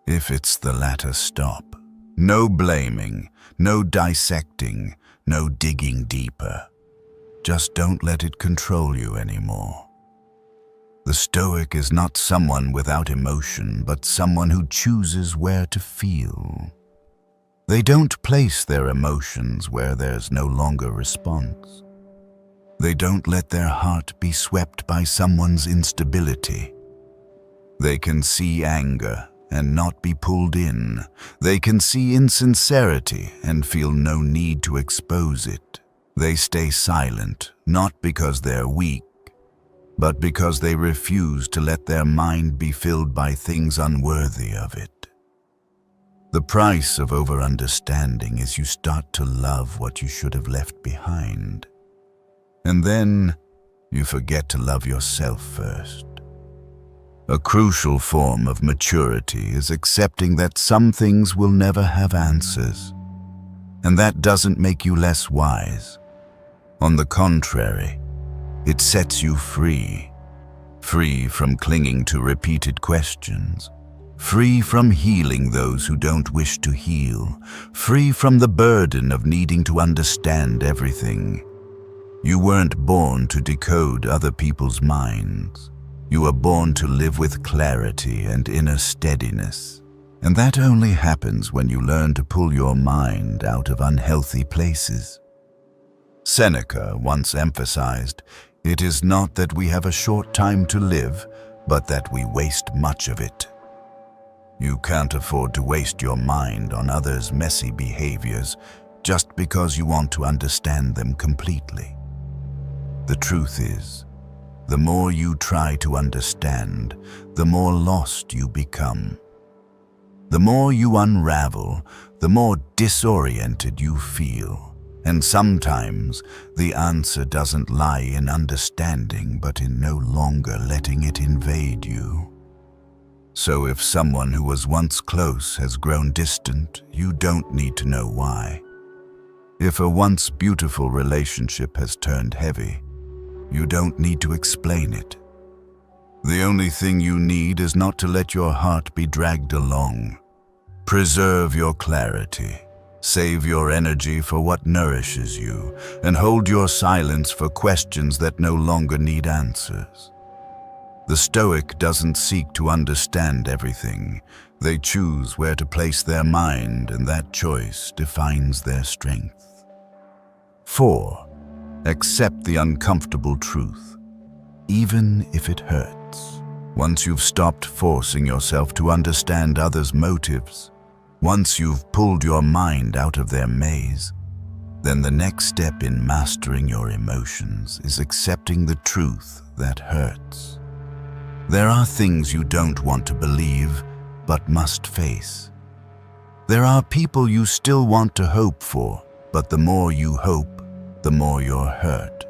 A: If it's the latter, stop. No blaming, no dissecting, no digging deeper. Just don't let it control you anymore. The Stoic is not someone without emotion, but someone who chooses where to feel. They don't place their emotions where there's no longer response. They don't let their heart be swept by someone's instability. They can see anger and not be pulled in. They can see insincerity and feel no need to expose it. They stay silent, not because they're weak, but because they refuse to let their mind be filled by things unworthy of it. The price of over-understanding is you start to love what you should have left behind. And then you forget to love yourself first. A crucial form of maturity is accepting that some things will never have answers. And that doesn't make you less wise. On the contrary, it sets you free. Free from clinging to repeated questions. Free from healing those who don't wish to heal. Free from the burden of needing to understand everything. You weren't born to decode other people's minds. You were born to live with clarity and inner steadiness. And that only happens when you learn to pull your mind out of unhealthy places. Seneca once emphasized, "It is not that we have a short time to live, but that we waste much of it." You can't afford to waste your mind on others' messy behaviors just because you want to understand them completely. The truth is, the more you try to understand, the more lost you become. The more you unravel, the more disoriented you feel. And sometimes the answer doesn't lie in understanding, but in no longer letting it invade you. So if someone who was once close has grown distant, you don't need to know why. If a once beautiful relationship has turned heavy, you don't need to explain it. The only thing you need is not to let your heart be dragged along. Preserve your clarity. Save your energy for what nourishes you, and hold your silence for questions that no longer need answers. The Stoic doesn't seek to understand everything. They choose where to place their mind, and that choice defines their strength. 4. Accept the uncomfortable truth, even if it hurts. Once you've stopped forcing yourself to understand others' motives, once you've pulled your mind out of their maze, then the next step in mastering your emotions is accepting the truth that hurts. There are things you don't want to believe, but must face. There are people you still want to hope for, but the more you hope, the more you're hurt.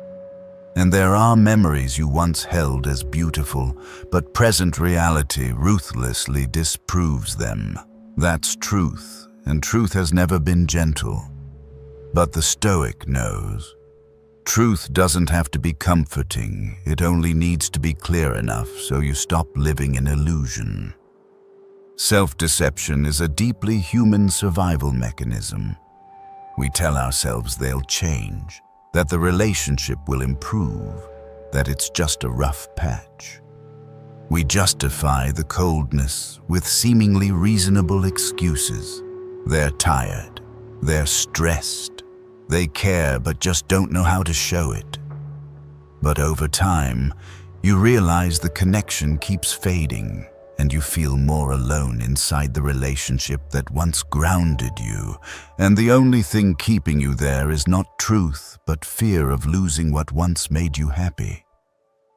A: And there are memories you once held as beautiful, but present reality ruthlessly disproves them. That's truth, and truth has never been gentle. But the Stoic knows. Truth doesn't have to be comforting, it only needs to be clear enough so you stop living in illusion. Self-deception is a deeply human survival mechanism. We tell ourselves they'll change, that the relationship will improve, that it's just a rough patch. We justify the coldness with seemingly reasonable excuses. They're tired, they're stressed, they care but just don't know how to show it. But over time, you realize the connection keeps fading, and you feel more alone inside the relationship that once grounded you, and the only thing keeping you there is not truth, but fear of losing what once made you happy.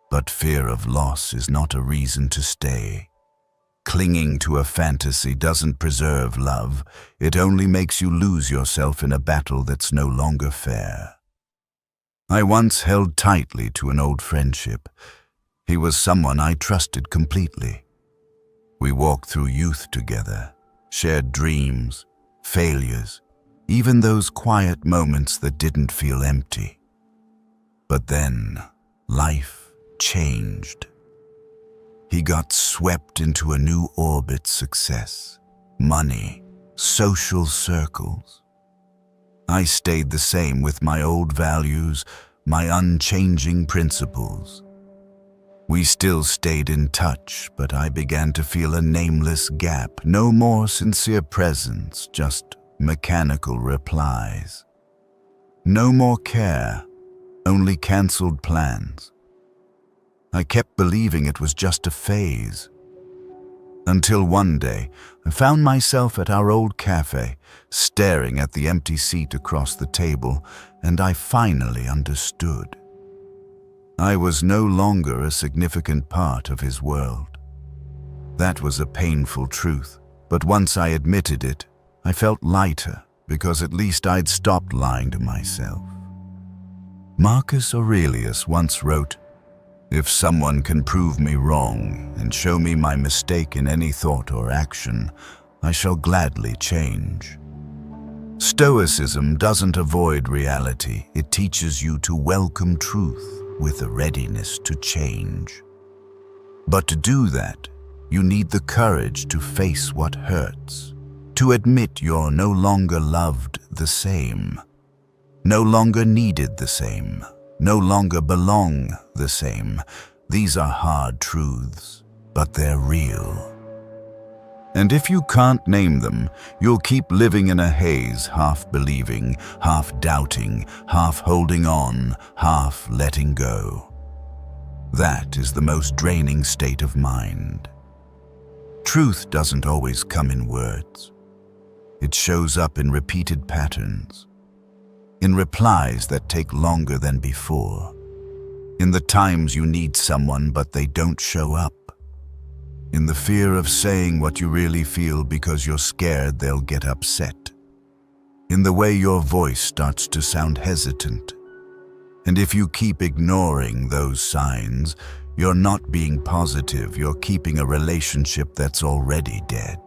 A: But fear of loss is not a reason to stay. Clinging to a fantasy doesn't preserve love, it only makes you lose yourself in a battle that's no longer fair. I once held tightly to an old friendship. He was someone I trusted completely. We walked through youth together, shared dreams, failures, even those quiet moments that didn't feel empty. But then, life changed. He got swept into a new orbit: success, money, social circles. I stayed the same with my old values, my unchanging principles. We still stayed in touch, but I began to feel a nameless gap. No more sincere presence, just mechanical replies. No more care, only cancelled plans. I kept believing it was just a phase. Until one day, I found myself at our old cafe, staring at the empty seat across the table, and I finally understood. I was no longer a significant part of his world. That was a painful truth, but once I admitted it, I felt lighter, because at least I'd stopped lying to myself. Marcus Aurelius once wrote, "If someone can prove me wrong and show me my mistake in any thought or action, I shall gladly change." Stoicism doesn't avoid reality, it teaches you to welcome truth with a readiness to change. But to do that, you need the courage to face what hurts, to admit you're no longer loved the same, no longer needed the same, no longer belong the same. These are hard truths, but they're real. And if you can't name them, you'll keep living in a haze, half believing, half doubting, half holding on, half letting go. That is the most draining state of mind. Truth doesn't always come in words. It shows up in repeated patterns, in replies that take longer than before, in the times you need someone but they don't show up, in the fear of saying what you really feel because you're scared they'll get upset, in the way your voice starts to sound hesitant. And if you keep ignoring those signs, you're not being positive, you're keeping a relationship that's already dead.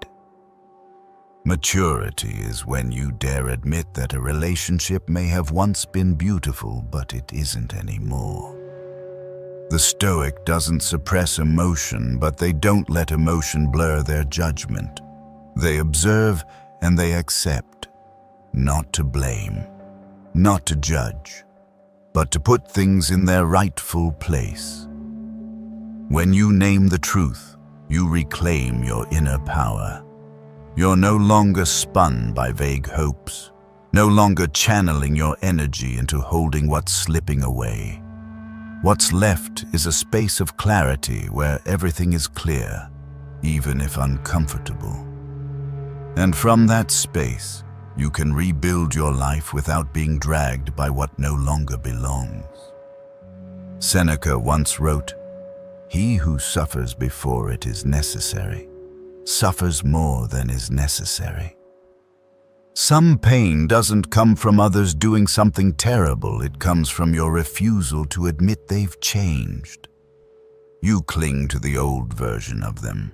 A: Maturity is when you dare admit that a relationship may have once been beautiful, but it isn't anymore. The Stoic doesn't suppress emotion, but they don't let emotion blur their judgment. They observe and they accept, not to blame, not to judge, but to put things in their rightful place. When you name the truth, you reclaim your inner power. You're no longer spun by vague hopes, no longer channeling your energy into holding what's slipping away. What's left is a space of clarity where everything is clear, even if uncomfortable. And from that space, you can rebuild your life without being dragged by what no longer belongs. Seneca once wrote, "He who suffers before it is necessary suffers more than is necessary." Some pain doesn't come from others doing something terrible, it comes from your refusal to admit they've changed. You cling to the old version of them.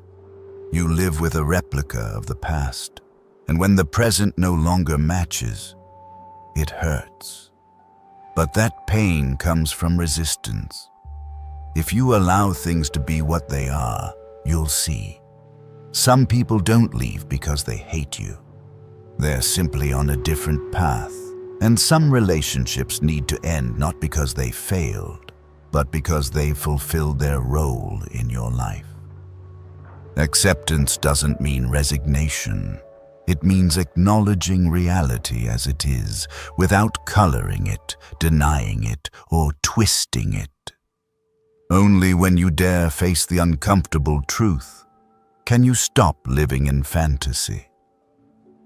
A: You live with a replica of the past, and when the present no longer matches, it hurts. But that pain comes from resistance. If you allow things to be what they are, you'll see. Some people don't leave because they hate you. They're simply on a different path. And some relationships need to end not because they failed, but because they fulfilled their role in your life. Acceptance doesn't mean resignation. It means acknowledging reality as it is, without coloring it, denying it, or twisting it. Only when you dare face the uncomfortable truth can you stop living in fantasy.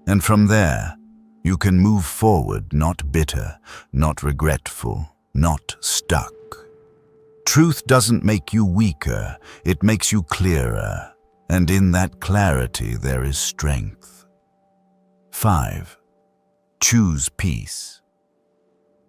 A: And from there, you can move forward, not bitter, not regretful, not stuck. Truth doesn't make you weaker, it makes you clearer, and in that clarity there is strength. 5. Choose peace,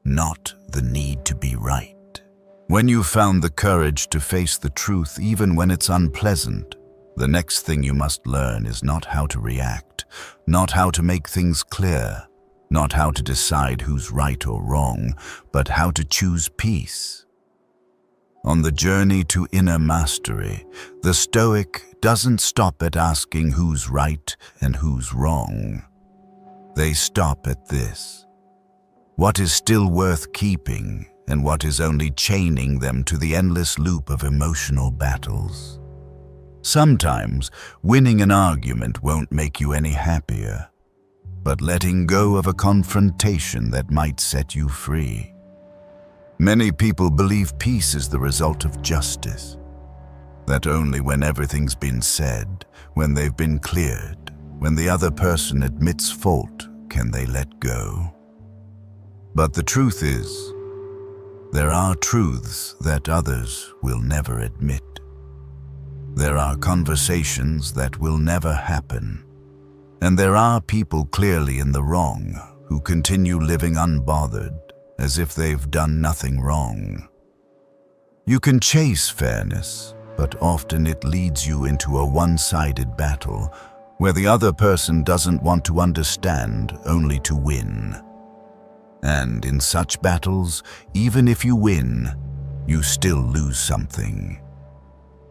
A: not the need to be right. When you've found the courage to face the truth even when it's unpleasant, the next thing you must learn is not how to react, not how to make things clear, not how to decide who's right or wrong, but how to choose peace. On the journey to inner mastery, the Stoic doesn't stop at asking who's right and who's wrong. They stop at this: what is still worth keeping and what is only chaining them to the endless loop of emotional battles. Sometimes winning an argument won't make you any happier, but letting go of a confrontation that might set you free. Many people believe peace is the result of justice, that only when everything's been said, when they've been cleared, when the other person admits fault, can they let go. But the truth is, there are truths that others will never admit. There are conversations that will never happen. And there are people clearly in the wrong who continue living unbothered, as if they've done nothing wrong. You can chase fairness, but often it leads you into a one-sided battle where the other person doesn't want to understand, only to win. And in such battles, even if you win, you still lose something.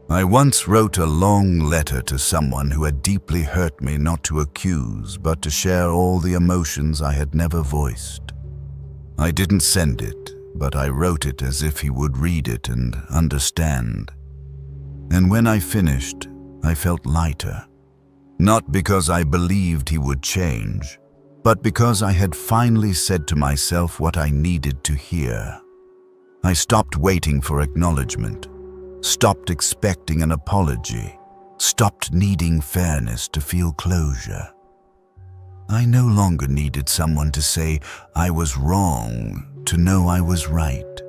A: I once wrote a long letter to someone who had deeply hurt me, not to accuse, but to share all the emotions I had never voiced. I didn't send it, but I wrote it as if he would read it and understand. And when I finished, I felt lighter. Not because I believed he would change, but because I had finally said to myself what I needed to hear. I stopped waiting for acknowledgement, stopped expecting an apology, stopped needing fairness to feel closure. I no longer needed someone to say I was wrong to know I was right.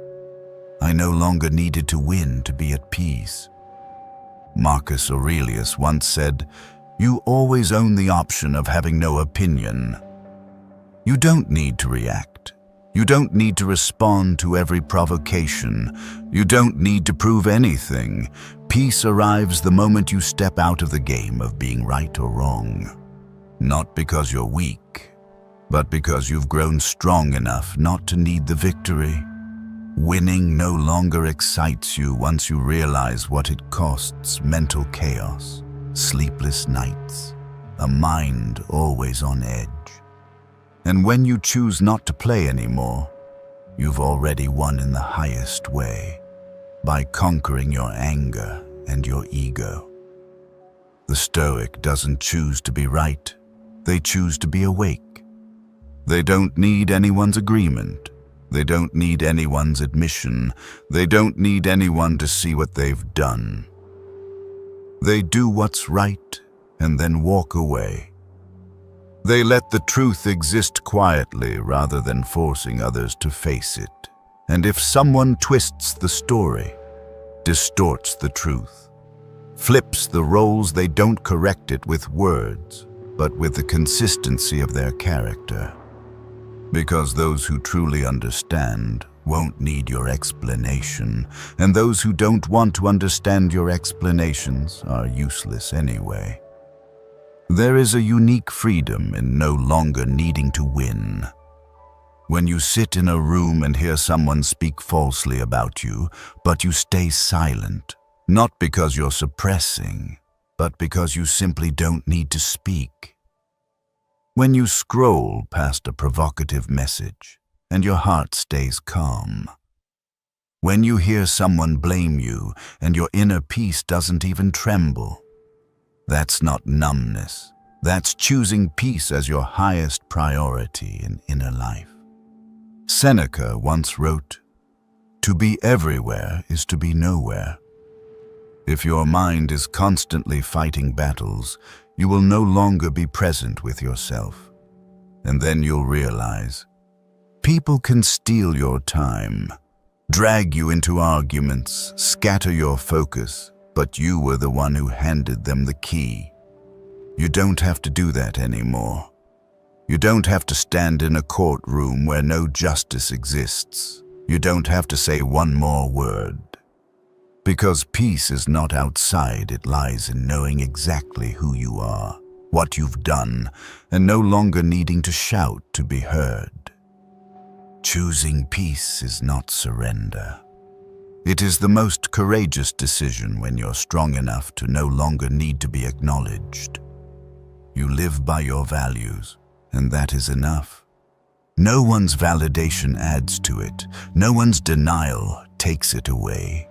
A: I no longer needed to win to be at peace. Marcus Aurelius once said, "You always own the option of having no opinion." You don't need to react. You don't need to respond to every provocation. You don't need to prove anything. Peace arrives the moment you step out of the game of being right or wrong. Not because you're weak, but because you've grown strong enough not to need the victory. Winning no longer excites you once you realize what it costs: mental chaos, sleepless nights, a mind always on edge. And when you choose not to play anymore, you've already won in the highest way, by conquering your anger and your ego. The Stoic doesn't choose to be right, they choose to be awake. They don't need anyone's agreement. They don't need anyone's admission. They don't need anyone to see what they've done. They do what's right and then walk away. They let the truth exist quietly rather than forcing others to face it. And if someone twists the story, distorts the truth, flips the roles, they don't correct it with words. but with the consistency of their character. Because those who truly understand won't need your explanation, and those who don't want to understand your explanations are useless anyway. There is a unique freedom in no longer needing to win. When you sit in a room and hear someone speak falsely about you, but you stay silent, not because you're suppressing, but because you simply don't need to speak. When you scroll past a provocative message and your heart stays calm. When you hear someone blame you and your inner peace doesn't even tremble. That's not numbness. That's choosing peace as your highest priority in inner life. Seneca once wrote, "To be everywhere is to be nowhere." If your mind is constantly fighting battles, you will no longer be present with yourself. And then you'll realize, people can steal your time, drag you into arguments, scatter your focus, but you were the one who handed them the key. You don't have to do that anymore. You don't have to stand in a courtroom where no justice exists. You don't have to say one more word. Because peace is not outside, it lies in knowing exactly who you are, what you've done, and no longer needing to shout to be heard. Choosing peace is not surrender. It is the most courageous decision when you're strong enough to no longer need to be acknowledged. You live by your values, and that is enough. No one's validation adds to it. No one's denial takes it away.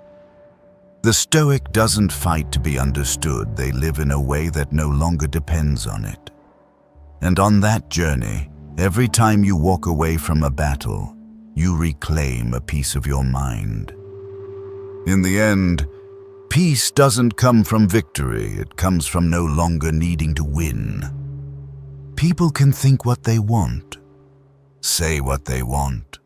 A: The Stoic doesn't fight to be understood. They live in a way that no longer depends on it. And on that journey, every time you walk away from a battle, you reclaim a piece of your mind. In the end, peace doesn't come from victory. It comes from no longer needing to win. People can think what they want, say what they want,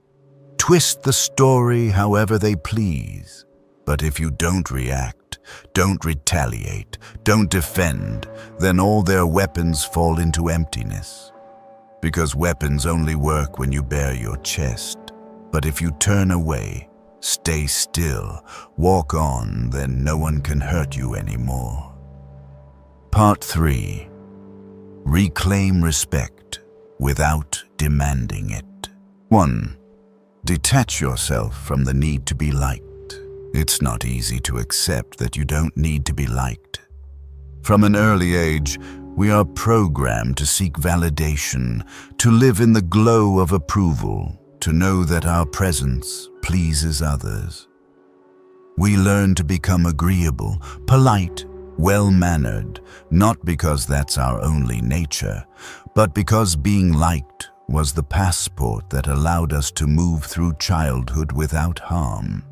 A: twist the story however they please. But if you don't react, don't retaliate, don't defend, then all their weapons fall into emptiness. Because weapons only work when you bare your chest. But if you turn away, stay still, walk on, then no one can hurt you anymore. Part 3. Reclaim respect without demanding it. 1. Detach yourself from the need to be liked. It's not easy to accept that you don't need to be liked. From an early age, we are programmed to seek validation, to live in the glow of approval, to know that our presence pleases others. We learn to become agreeable, polite, well-mannered, not because that's our only nature, but because being liked was the passport that allowed us to move through childhood without harm.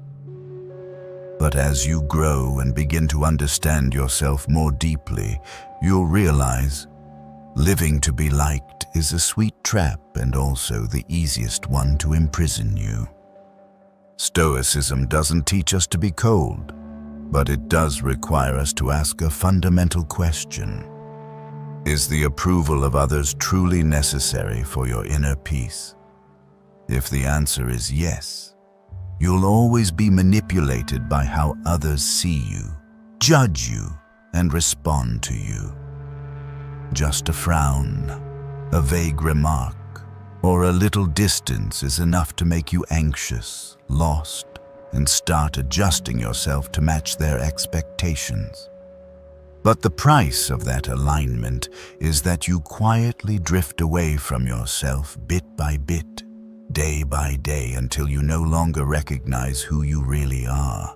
A: But as you grow and begin to understand yourself more deeply, you'll realize living to be liked is a sweet trap and also the easiest one to imprison you. Stoicism doesn't teach us to be cold, but it does require us to ask a fundamental question. Is the approval of others truly necessary for your inner peace? If the answer is yes, you'll always be manipulated by how others see you, judge you, and respond to you. Just a frown, a vague remark, or a little distance is enough to make you anxious, lost, and start adjusting yourself to match their expectations. But the price of that alignment is that you quietly drift away from yourself bit by bit, day by day, until you no longer recognize who you really are.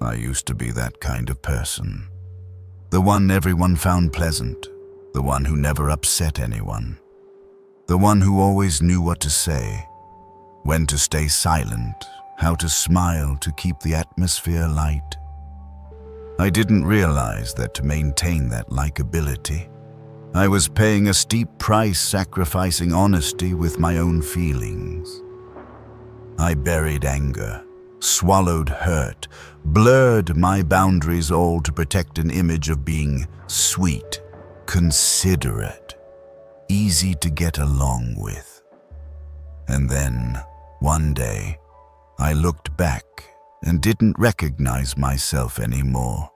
A: I used to be that kind of person. The one everyone found pleasant, the one who never upset anyone, the one who always knew what to say, when to stay silent, how to smile to keep the atmosphere light. I didn't realize that to maintain that likability, I was paying a steep price, sacrificing honesty with my own feelings. I buried anger, swallowed hurt, blurred my boundaries, all to protect an image of being sweet, considerate, easy to get along with. And then, one day, I looked back and didn't recognize myself anymore.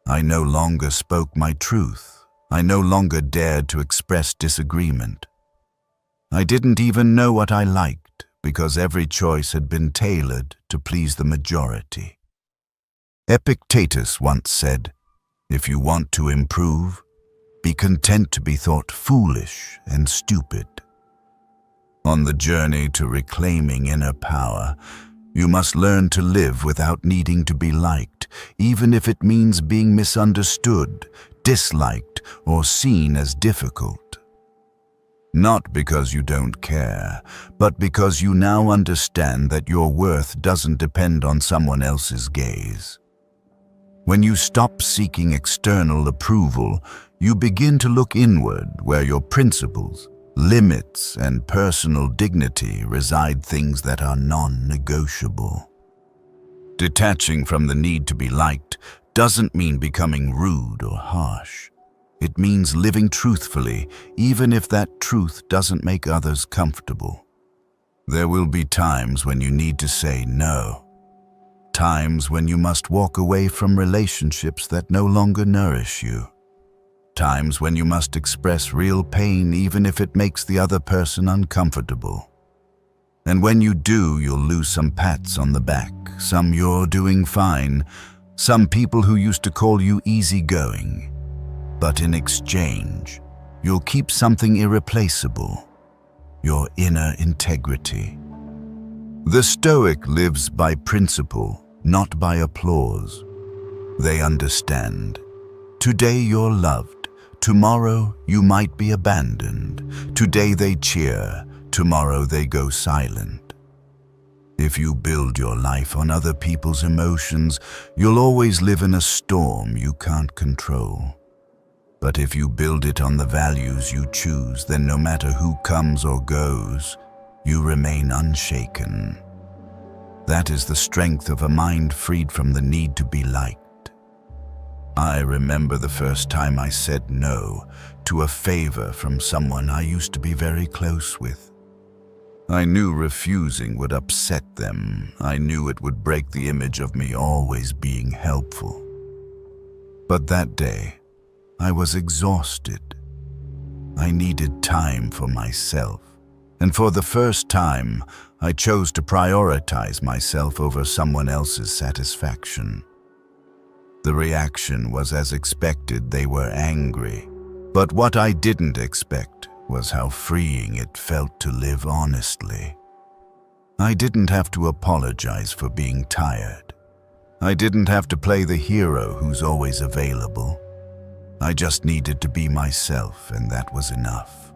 A: I no longer spoke my truth. I no longer dared to express disagreement. I didn't even know what I liked because every choice had been tailored to please the majority. Epictetus once said, "If you want to improve, be content to be thought foolish and stupid." On the journey to reclaiming inner power, you must learn to live without needing to be liked, even if it means being misunderstood, disliked, or seen as difficult. Not because you don't care, but because you now understand that your worth doesn't depend on someone else's gaze. When you stop seeking external approval, you begin to look inward where your principles, limits, and personal dignity reside, things that are non-negotiable. Detaching from the need to be liked doesn't mean becoming rude or harsh. It means living truthfully, even if that truth doesn't make others comfortable. There will be times when you need to say no. Times when you must walk away from relationships that no longer nourish you. Times when you must express real pain even if it makes the other person uncomfortable. And when you do, you'll lose some pats on the back, some "you're doing fine," some people who used to call you easygoing. But in exchange, you'll keep something irreplaceable: your inner integrity. The Stoic lives by principle, not by applause. They understand. Today you're loved. Tomorrow you might be abandoned. Today they cheer. Tomorrow they go silent. If you build your life on other people's emotions, you'll always live in a storm you can't control. But if you build it on the values you choose, then no matter who comes or goes, you remain unshaken. That is the strength of a mind freed from the need to be liked. I remember the first time I said no to a favor from someone I used to be very close with. I knew refusing would upset them. I knew it would break the image of me always being helpful. But that day, I was exhausted. I needed time for myself. And for the first time, I chose to prioritize myself over someone else's satisfaction. The reaction was as expected. They were angry. But what I didn't expect was how freeing it felt to live honestly. I didn't have to apologize for being tired. I didn't have to play the hero who's always available. I just needed to be myself, and that was enough.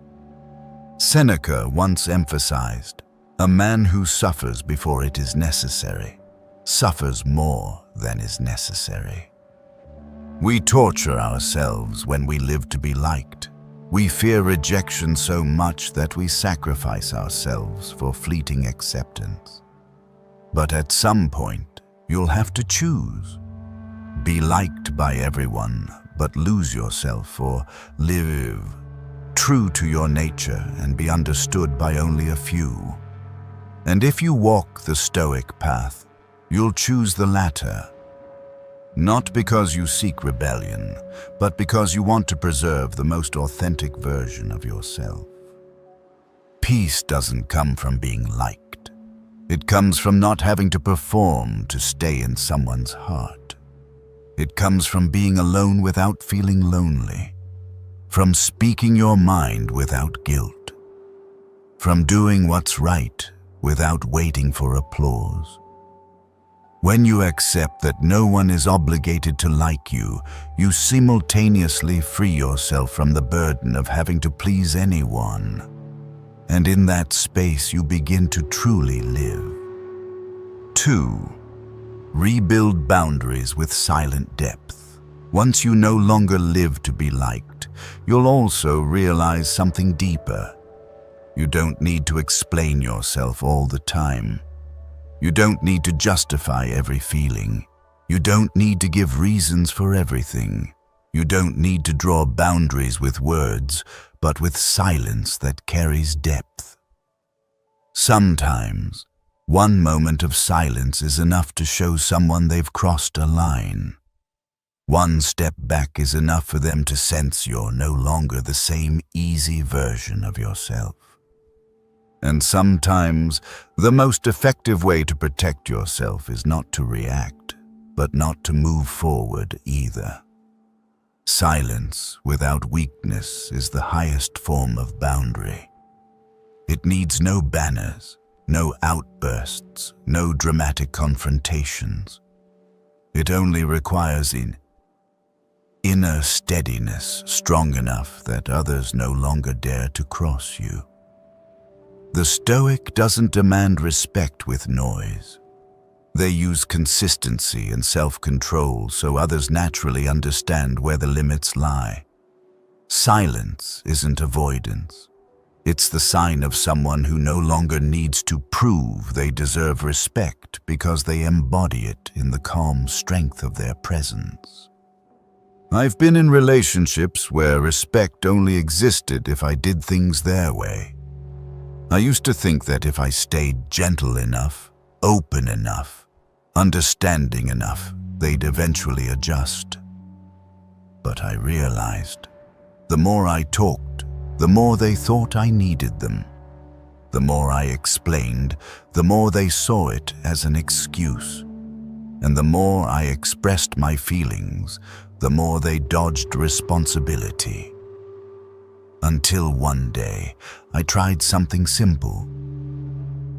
A: Seneca once emphasized, "A man who suffers before it is necessary suffers more than is necessary." We torture ourselves when we live to be liked. We fear rejection so much that we sacrifice ourselves for fleeting acceptance. But at some point, you'll have to choose. Be liked by everyone, but lose yourself, or live true to your nature and be understood by only a few. And if you walk the Stoic path, you'll choose the latter. Not because you seek rebellion, but because you want to preserve the most authentic version of yourself. Peace doesn't come from being liked. It comes from not having to perform to stay in someone's heart. It comes from being alone without feeling lonely, from speaking your mind without guilt, from doing what's right without waiting for applause. When you accept that no one is obligated to like you, you simultaneously free yourself from the burden of having to please anyone. And in that space, you begin to truly live. 2. Rebuild boundaries with silent depth. Once you no longer live to be liked, you'll also realize something deeper. You don't need to explain yourself all the time. You don't need to justify every feeling. You don't need to give reasons for everything. You don't need to draw boundaries with words, but with silence that carries depth. Sometimes, one moment of silence is enough to show someone they've crossed a line. One step back is enough for them to sense you're no longer the same easy version of yourself. And sometimes, the most effective way to protect yourself is not to react, but not to move forward either. Silence without weakness is the highest form of boundary. It needs no banners, no outbursts, no dramatic confrontations. It only requires inner steadiness strong enough that others no longer dare to cross you. The Stoic doesn't demand respect with noise. They use consistency and self-control so others naturally understand where the limits lie. Silence isn't avoidance. It's the sign of someone who no longer needs to prove they deserve respect because they embody it in the calm strength of their presence. I've been in relationships where respect only existed if I did things their way. I used to think that if I stayed gentle enough, open enough, understanding enough, they'd eventually adjust. But I realized, the more I talked, the more they thought I needed them. The more I explained, the more they saw it as an excuse. And the more I expressed my feelings, the more they dodged responsibility. Until one day, I tried something simple.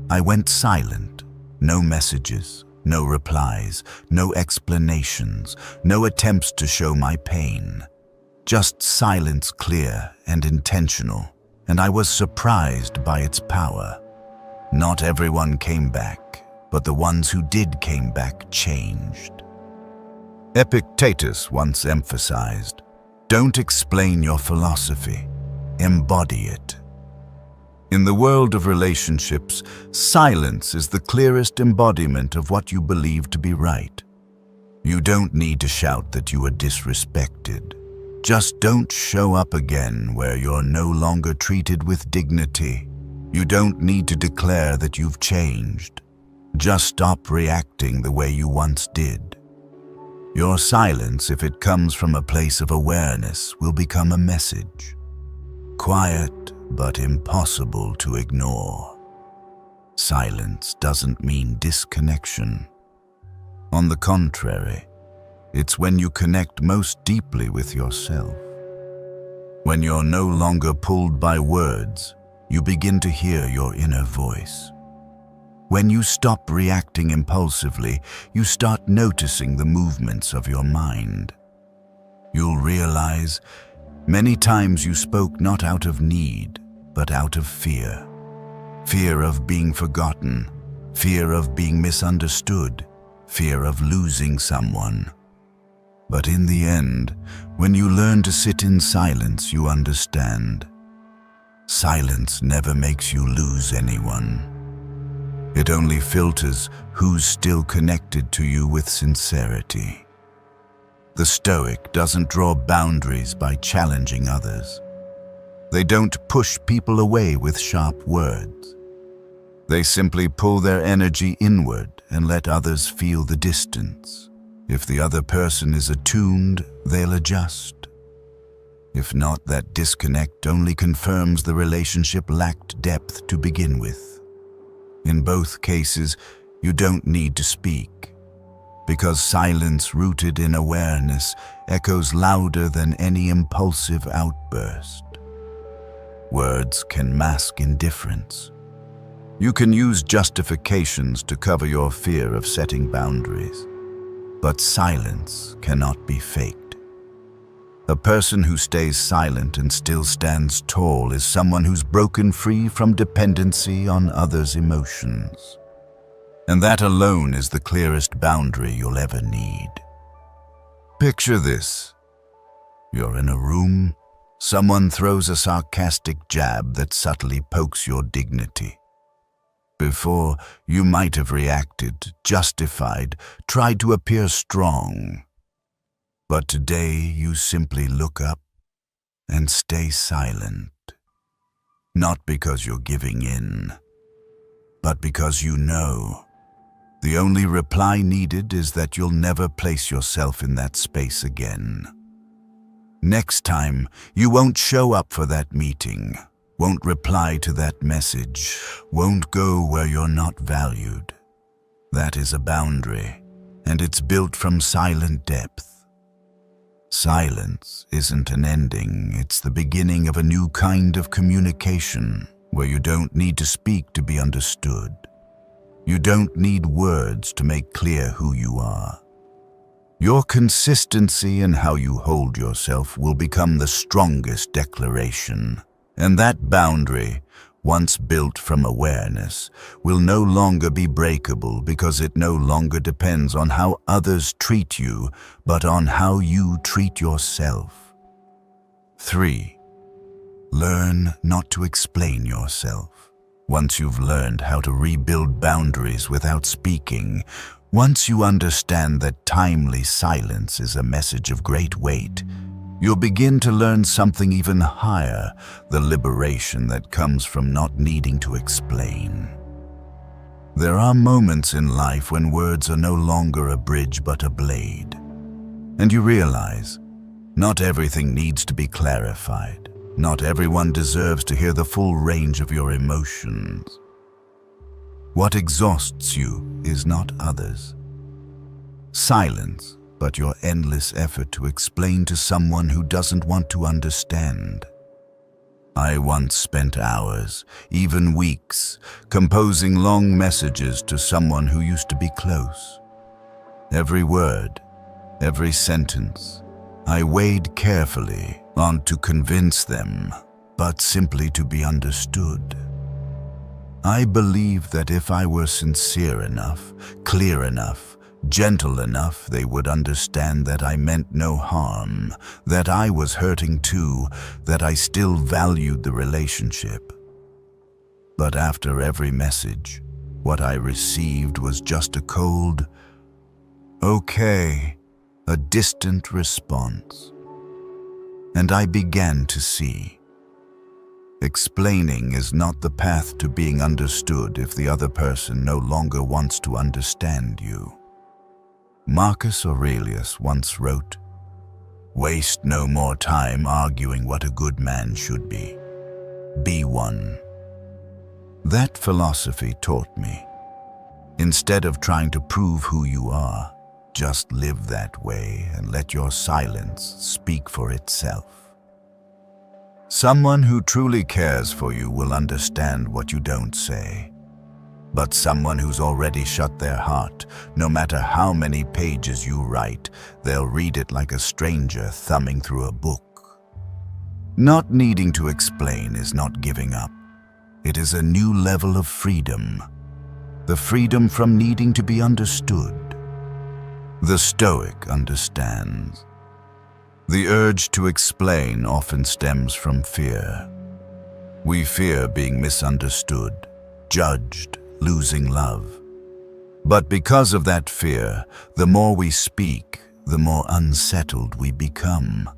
A: I went silent, no messages, no replies, no explanations, no attempts to show my pain. Just silence clear and intentional, and I was surprised by its power. Not everyone came back, but the ones who did came back changed. Epictetus once emphasized, "Don't explain your philosophy, embody it." In the world of relationships, silence is the clearest embodiment of what you believe to be right. You don't need to shout that you were disrespected. Just don't show up again where you're no longer treated with dignity. You don't need to declare that you've changed. Just stop reacting the way you once did. Your silence, if it comes from a place of awareness, will become a message. Quiet, but impossible to ignore. Silence doesn't mean disconnection. On the contrary, it's when you connect most deeply with yourself. When you're no longer pulled by words, you begin to hear your inner voice. When you stop reacting impulsively, you start noticing the movements of your mind. You'll realize many times you spoke not out of need, but out of fear. Fear of being forgotten, fear of being misunderstood, fear of losing someone. But in the end, when you learn to sit in silence, you understand. Silence never makes you lose anyone. It only filters who's still connected to you with sincerity. The Stoic doesn't draw boundaries by challenging others. They don't push people away with sharp words. They simply pull their energy inward and let others feel the distance. If the other person is attuned, they'll adjust. If not, that disconnect only confirms the relationship lacked depth to begin with. In both cases, you don't need to speak, because silence rooted in awareness echoes louder than any impulsive outburst. Words can mask indifference. You can use justifications to cover your fear of setting boundaries, but silence cannot be faked. A person who stays silent and still stands tall is someone who's broken free from dependency on others' emotions. And that alone is the clearest boundary you'll ever need. Picture this. You're in a room. Someone throws a sarcastic jab that subtly pokes your dignity. Before, you might have reacted, justified, tried to appear strong. But today you simply look up and stay silent. Not because you're giving in, but because you know. The only reply needed is that you'll never place yourself in that space again. Next time, you won't show up for that meeting, won't reply to that message, won't go where you're not valued. That is a boundary, and it's built from silent depth. Silence isn't an ending, it's the beginning of a new kind of communication where you don't need to speak to be understood. You don't need words to make clear who you are. Your consistency in how you hold yourself will become the strongest declaration, and that boundary, once built from awareness, will no longer be breakable because it no longer depends on how others treat you, but on how you treat yourself. 3. Learn not to explain yourself. Once you've learned how to rebuild boundaries without speaking, once you understand that timely silence is a message of great weight, you'll begin to learn something even higher, the liberation that comes from not needing to explain. There are moments in life when words are no longer a bridge but a blade. And you realize, not everything needs to be clarified. Not everyone deserves to hear the full range of your emotions. What exhausts you is not others. Silence, but your endless effort to explain to someone who doesn't want to understand. I once spent hours, even weeks, composing long messages to someone who used to be close. Every word, every sentence, I weighed carefully, not to convince them, but simply to be understood. I believed that if I were sincere enough, clear enough, gentle enough, they would understand that I meant no harm, that I was hurting too, that I still valued the relationship. But after every message, what I received was just a cold, "Okay," a distant response. And I began to see. Explaining is not the path to being understood if the other person no longer wants to understand you. Marcus Aurelius once wrote, "Waste no more time arguing what a good man should be. Be one." That philosophy taught me, instead of trying to prove who you are, just live that way and let your silence speak for itself. Someone who truly cares for you will understand what you don't say. But someone who's already shut their heart, no matter how many pages you write, they'll read it like a stranger thumbing through a book. Not needing to explain is not giving up. It is a new level of freedom. The freedom from needing to be understood. The Stoic understands. The urge to explain often stems from fear. We fear being misunderstood, judged, losing love. But because of that fear, the more we speak, the more unsettled we become.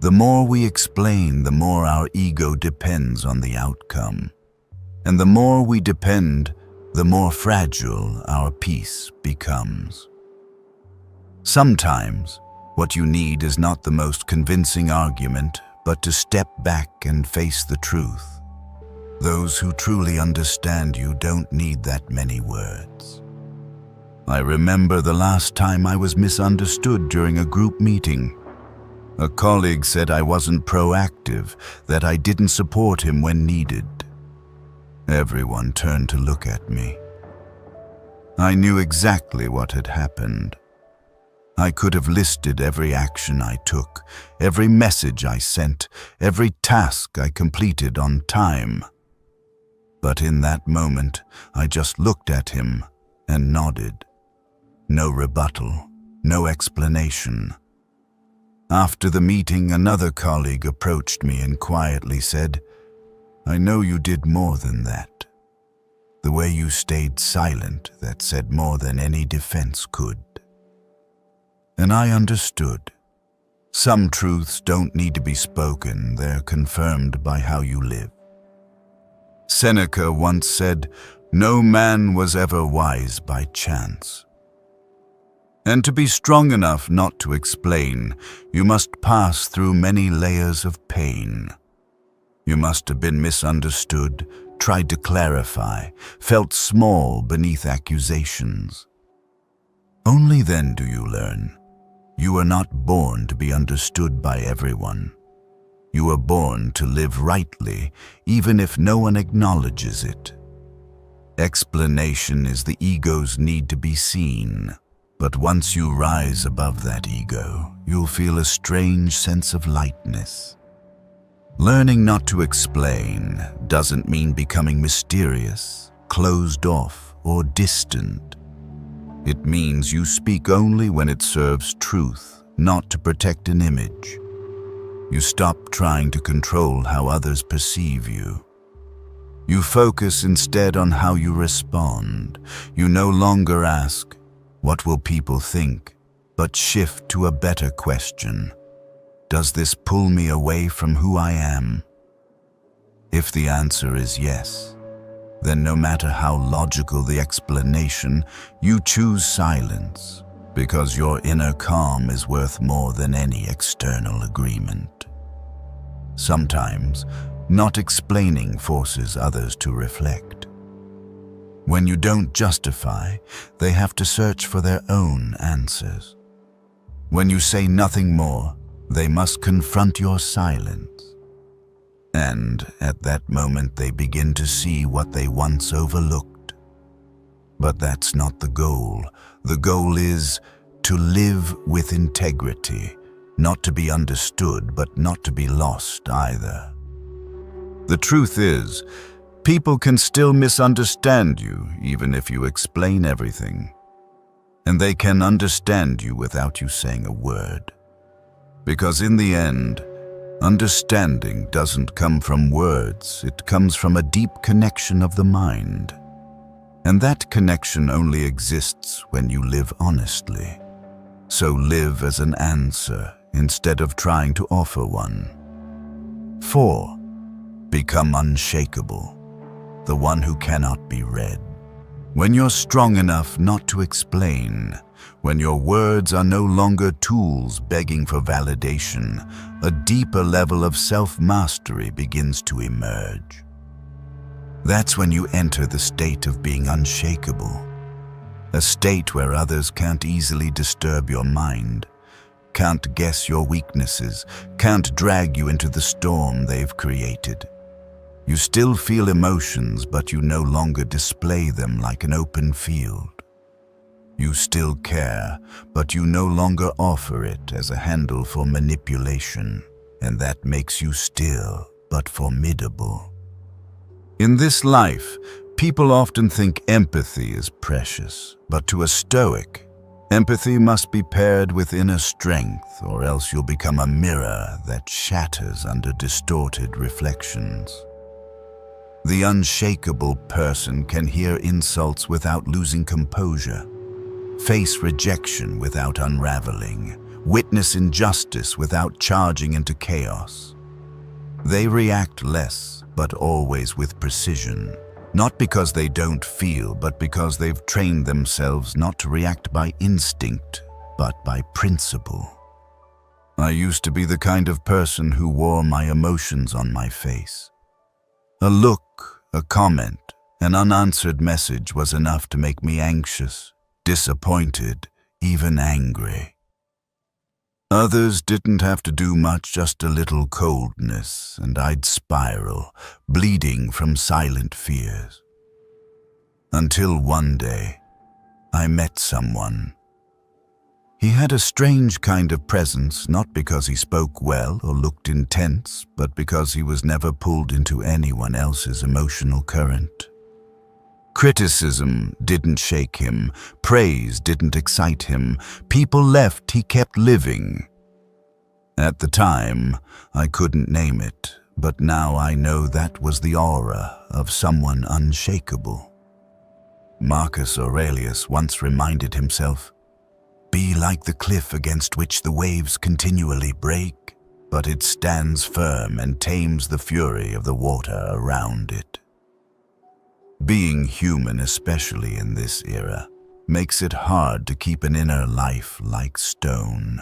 A: The more we explain, the more our ego depends on the outcome. And the more we depend, the more fragile our peace becomes. Sometimes, what you need is not the most convincing argument, but to step back and face the truth. Those who truly understand you don't need that many words. I remember the last time I was misunderstood during a group meeting. A colleague said I wasn't proactive, that I didn't support him when needed. Everyone turned to look at me. I knew exactly what had happened. I could have listed every action I took, every message I sent, every task I completed on time. But in that moment, I just looked at him and nodded. No rebuttal, no explanation. After the meeting, another colleague approached me and quietly said, "I know you did more than that. The way you stayed silent, that said more than any defense could." And I understood. Some truths don't need to be spoken, they're confirmed by how you live. Seneca once said, "No man was ever wise by chance." And to be strong enough not to explain, you must pass through many layers of pain. You must have been misunderstood, tried to clarify, felt small beneath accusations. Only then do you learn. You are not born to be understood by everyone. You are born to live rightly, even if no one acknowledges it. Explanation is the ego's need to be seen. But once you rise above that ego, you'll feel a strange sense of lightness. Learning not to explain doesn't mean becoming mysterious, closed off, or distant. It means you speak only when it serves truth, not to protect an image. You stop trying to control how others perceive you. You focus instead on how you respond. You no longer ask, "What will people think?" but shift to a better question. Does this pull me away from who I am? If the answer is yes, then no matter how logical the explanation, you choose silence, because your inner calm is worth more than any external agreement. Sometimes, not explaining forces others to reflect. When you don't justify, they have to search for their own answers. When you say nothing more, they must confront your silence. And at that moment they begin to see what they once overlooked. But that's not the goal. The goal is to live with integrity, not to be understood, but not to be lost either. The truth is, people can still misunderstand you even if you explain everything. And they can understand you without you saying a word. Because in the end, understanding doesn't come from words, it comes from a deep connection of the mind. And that connection only exists when you live honestly. So live as an answer instead of trying to offer one. 4. Become unshakable, the one who cannot be read. When you're strong enough not to explain, when your words are no longer tools begging for validation, a deeper level of self-mastery begins to emerge. That's when you enter the state of being unshakable, a state where others can't easily disturb your mind, can't guess your weaknesses, can't drag you into the storm they've created. You still feel emotions, but you no longer display them like an open field. You still care, but you no longer offer it as a handle for manipulation, and that makes you still but formidable. In this life, people often think empathy is precious, but to a Stoic, empathy must be paired with inner strength, or else you'll become a mirror that shatters under distorted reflections. The unshakable person can hear insults without losing composure, face rejection without unraveling, witness injustice without charging into chaos. They react less, but always with precision, not because they don't feel, but because they've trained themselves not to react by instinct, but by principle. I used to be the kind of person who wore my emotions on my face. A look, a comment, an unanswered message was enough to make me anxious, disappointed, even angry. Others didn't have to do much, just a little coldness, and I'd spiral, bleeding from silent fears. Until one day, I met someone. He had a strange kind of presence, not because he spoke well or looked intense, but because he was never pulled into anyone else's emotional current. Criticism didn't shake him, praise didn't excite him, people left, he kept living. At the time, I couldn't name it, but now I know that was the aura of someone unshakable. Marcus Aurelius once reminded himself, be like the cliff against which the waves continually break, but it stands firm and tames the fury of the water around it. Being human, especially in this era, makes it hard to keep an inner life like stone.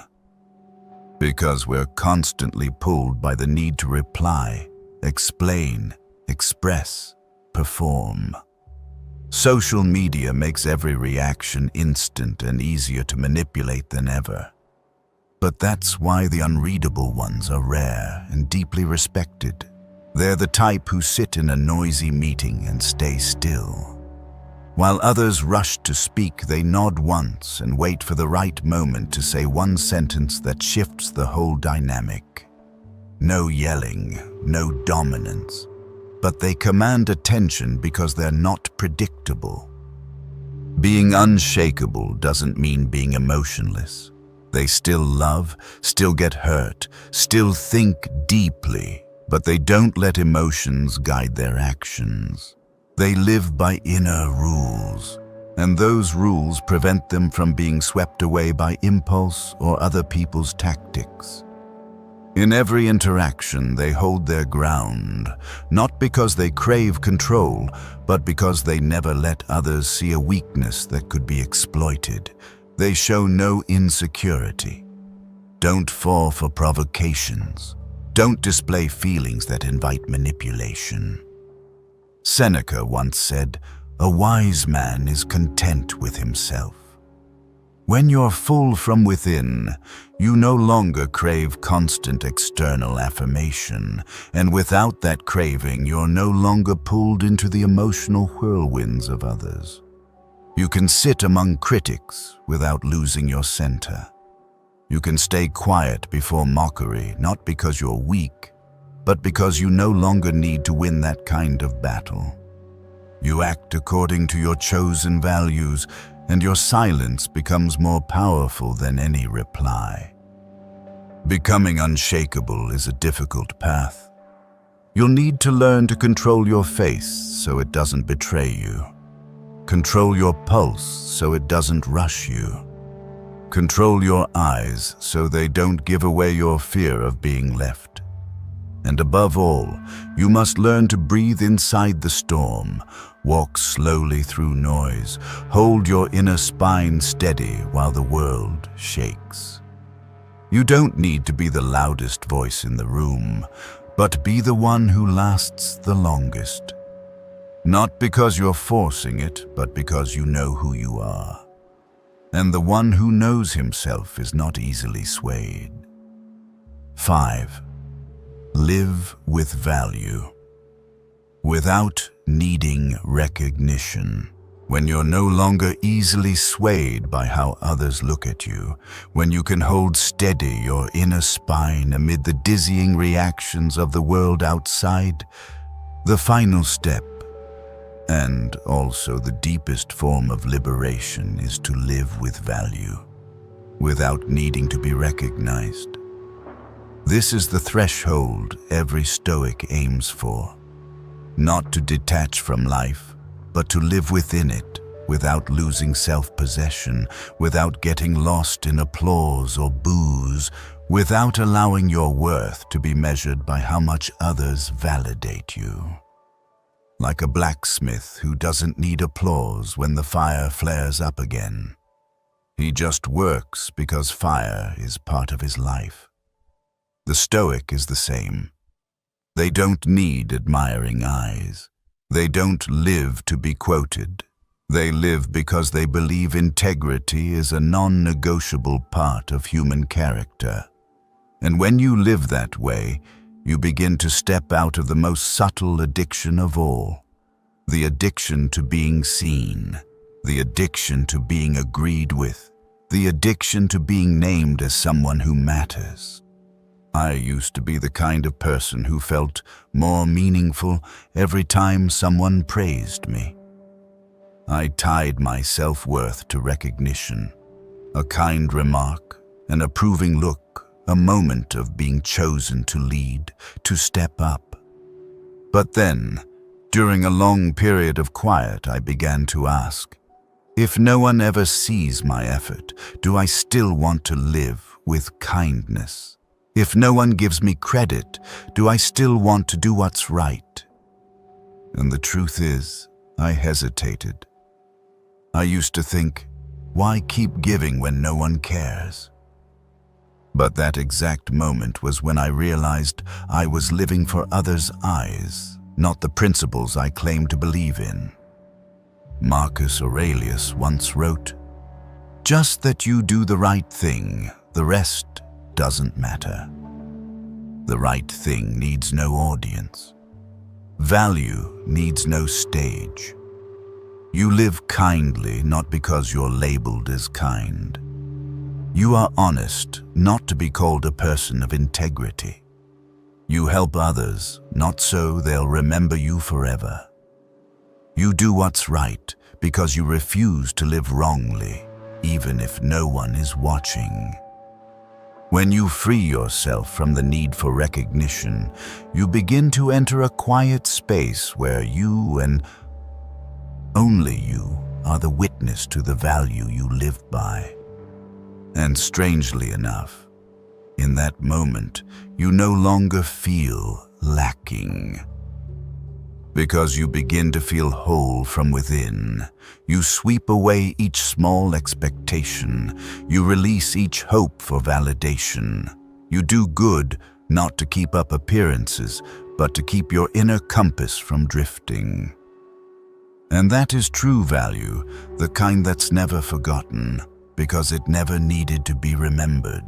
A: Because we're constantly pulled by the need to reply, explain, express, perform. Social media makes every reaction instant and easier to manipulate than ever. But that's why the unreadable ones are rare and deeply respected. They're the type who sit in a noisy meeting and stay still. While others rush to speak, they nod once and wait for the right moment to say one sentence that shifts the whole dynamic. No yelling, no dominance, but they command attention because they're not predictable. Being unshakable doesn't mean being emotionless. They still love, still get hurt, still think deeply, but they don't let emotions guide their actions. They live by inner rules, and those rules prevent them from being swept away by impulse or other people's tactics. In every interaction, they hold their ground, not because they crave control, but because they never let others see a weakness that could be exploited. They show no insecurity. Don't fall for provocations. Don't display feelings that invite manipulation. Seneca once said, "A wise man is content with himself." When you're full from within, you no longer crave constant external affirmation, and without that craving, you're no longer pulled into the emotional whirlwinds of others. You can sit among critics without losing your center. You can stay quiet before mockery, not because you're weak, but because you no longer need to win that kind of battle. You act according to your chosen values, and your silence becomes more powerful than any reply. Becoming unshakable is a difficult path. You'll need to learn to control your face so it doesn't betray you. Control your pulse so it doesn't rush you. Control your eyes so they don't give away your fear of being left. And above all, you must learn to breathe inside the storm, walk slowly through noise, hold your inner spine steady while the world shakes. You don't need to be the loudest voice in the room, but be the one who lasts the longest. Not because you're forcing it, but because you know who you are. And the one who knows himself is not easily swayed. 5. Live with value. Without needing recognition. When you're no longer easily swayed by how others look at you, when you can hold steady your inner spine amid the dizzying reactions of the world outside, the final step, and also the deepest form of liberation, is to live with value, without needing to be recognized. This is the threshold every Stoic aims for. Not to detach from life, but to live within it, without losing self-possession, without getting lost in applause or boos, without allowing your worth to be measured by how much others validate you. Like a blacksmith who doesn't need applause when the fire flares up again. He just works because fire is part of his life. The Stoic is the same. They don't need admiring eyes. They don't live to be quoted. They live because they believe integrity is a non-negotiable part of human character. And when you live that way, you begin to step out of the most subtle addiction of all. The addiction to being seen. The addiction to being agreed with. The addiction to being named as someone who matters. I used to be the kind of person who felt more meaningful every time someone praised me. I tied my self-worth to recognition, a kind remark, an approving look, a moment of being chosen to lead, to step up. But then, during a long period of quiet, I began to ask, If no one ever sees my effort, do I still want to live with kindness? If no one gives me credit, do I still want to do what's right? And the truth is, I hesitated. I used to think, why keep giving when no one cares? But that exact moment was when I realized I was living for others' eyes, not the principles I claimed to believe in. Marcus Aurelius once wrote, "Just that you do the right thing, the rest doesn't matter." The right thing needs no audience. Value needs no stage. You live kindly not because you're labeled as kind. You are honest not to be called a person of integrity. You help others not so they'll remember you forever. You do what's right because you refuse to live wrongly, even if no one is watching. When you free yourself from the need for recognition, you begin to enter a quiet space where you and only you are the witness to the value you live by. And strangely enough, in that moment, you no longer feel lacking. Because you begin to feel whole from within. You sweep away each small expectation. You release each hope for validation. You do good not to keep up appearances, but to keep your inner compass from drifting. And that is true value, the kind that's never forgotten, because it never needed to be remembered.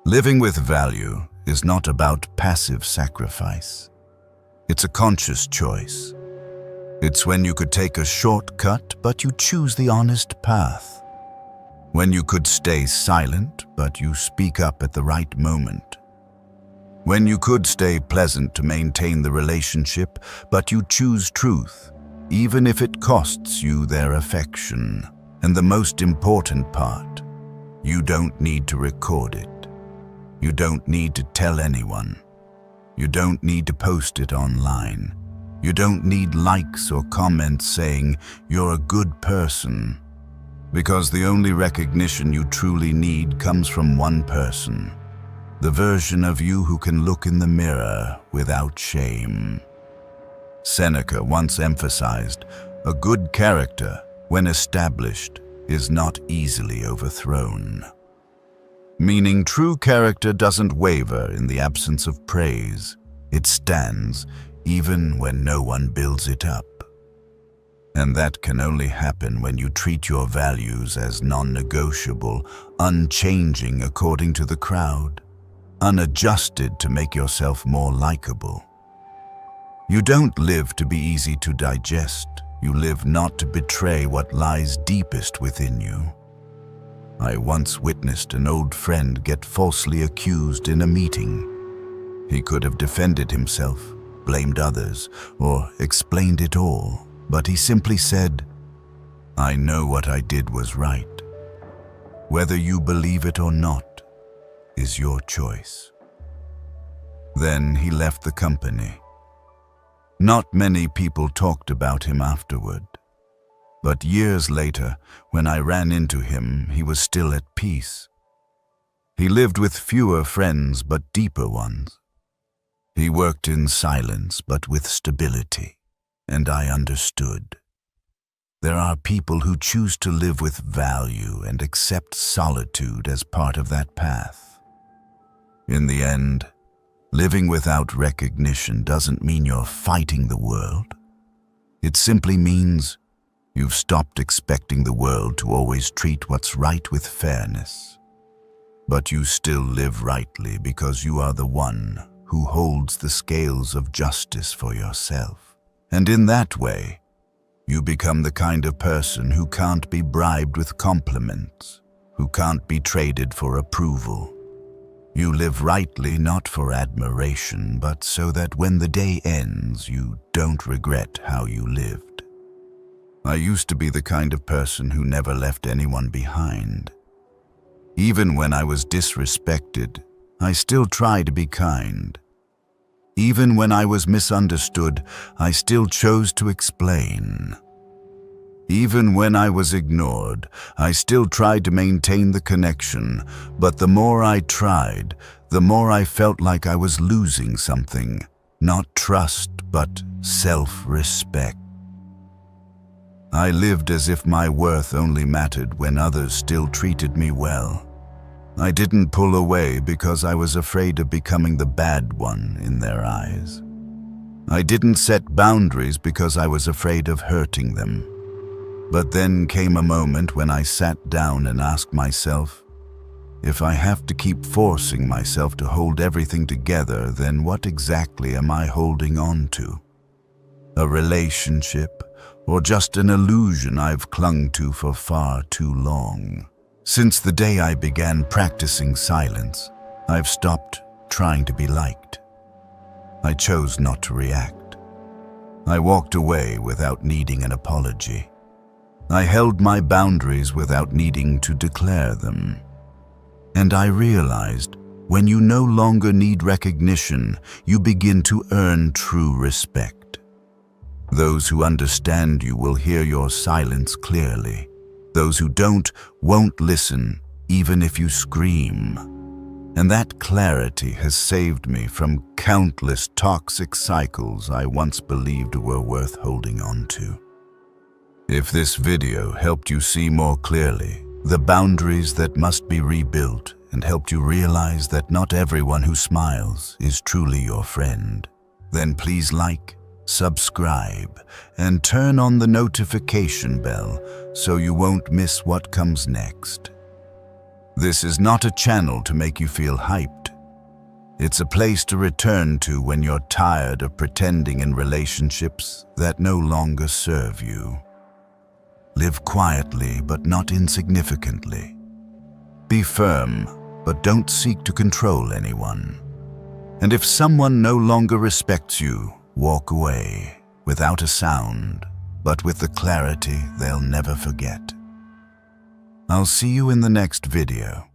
A: Living with value is not about passive sacrifice. It's a conscious choice. It's when you could take a shortcut, but you choose the honest path. When you could stay silent, but you speak up at the right moment. When you could stay pleasant to maintain the relationship, but you choose truth, even if it costs you their affection. And the most important part, you don't need to record it. You don't need to tell anyone. You don't need to post it online. You don't need likes or comments saying you're a good person. Because the only recognition you truly need comes from one person. The version of you who can look in the mirror without shame. Seneca once emphasized, a good character, when established, is not easily overthrown. Meaning true character doesn't waver in the absence of praise. It stands even when no one builds it up. And that can only happen when you treat your values as non-negotiable, unchanging according to the crowd, unadjusted to make yourself more likable. You don't live to be easy to digest. You live not to betray what lies deepest within you. I once witnessed an old friend get falsely accused in a meeting. He could have defended himself, blamed others, or explained it all, but he simply said, "I know what I did was right. Whether you believe it or not is your choice." Then he left the company. Not many people talked about him afterward. But years later, when I ran into him, he was still at peace. He lived with fewer friends but deeper ones. He worked in silence but with stability, and I understood. There are people who choose to live with value and accept solitude as part of that path. In the end, living without recognition doesn't mean you're fighting the world. It simply means you've stopped expecting the world to always treat what's right with fairness. But you still live rightly because you are the one who holds the scales of justice for yourself. And in that way, you become the kind of person who can't be bribed with compliments, who can't be traded for approval. You live rightly not for admiration, but so that when the day ends, you don't regret how you lived. I used to be the kind of person who never left anyone behind. Even when I was disrespected, I still tried to be kind. Even when I was misunderstood, I still chose to explain. Even when I was ignored, I still tried to maintain the connection, but the more I tried, the more I felt like I was losing something. Not trust, but self-respect. I lived as if my worth only mattered when others still treated me well. I didn't pull away because I was afraid of becoming the bad one in their eyes. I didn't set boundaries because I was afraid of hurting them. But then came a moment when I sat down and asked myself, if I have to keep forcing myself to hold everything together, then what exactly am I holding on to? A relationship, or just an illusion I've clung to for far too long? Since the day I began practicing silence, I've stopped trying to be liked. I chose not to react. I walked away without needing an apology. I held my boundaries without needing to declare them. And I realized, when you no longer need recognition, you begin to earn true respect. Those who understand you will hear your silence clearly. Those who don't won't listen, even if you scream. And that clarity has saved me from countless toxic cycles I once believed were worth holding on to. If this video helped you see more clearly the boundaries that must be rebuilt and helped you realize that not everyone who smiles is truly your friend, then please like, subscribe, and turn on the notification bell so you won't miss what comes next. This is not a channel to make you feel hyped. It's a place to return to when you're tired of pretending in relationships that no longer serve you. Live quietly but not insignificantly. Be firm, but don't seek to control anyone. And if someone no longer respects you, walk away, without a sound, but with the clarity they'll never forget. I'll see you in the next video.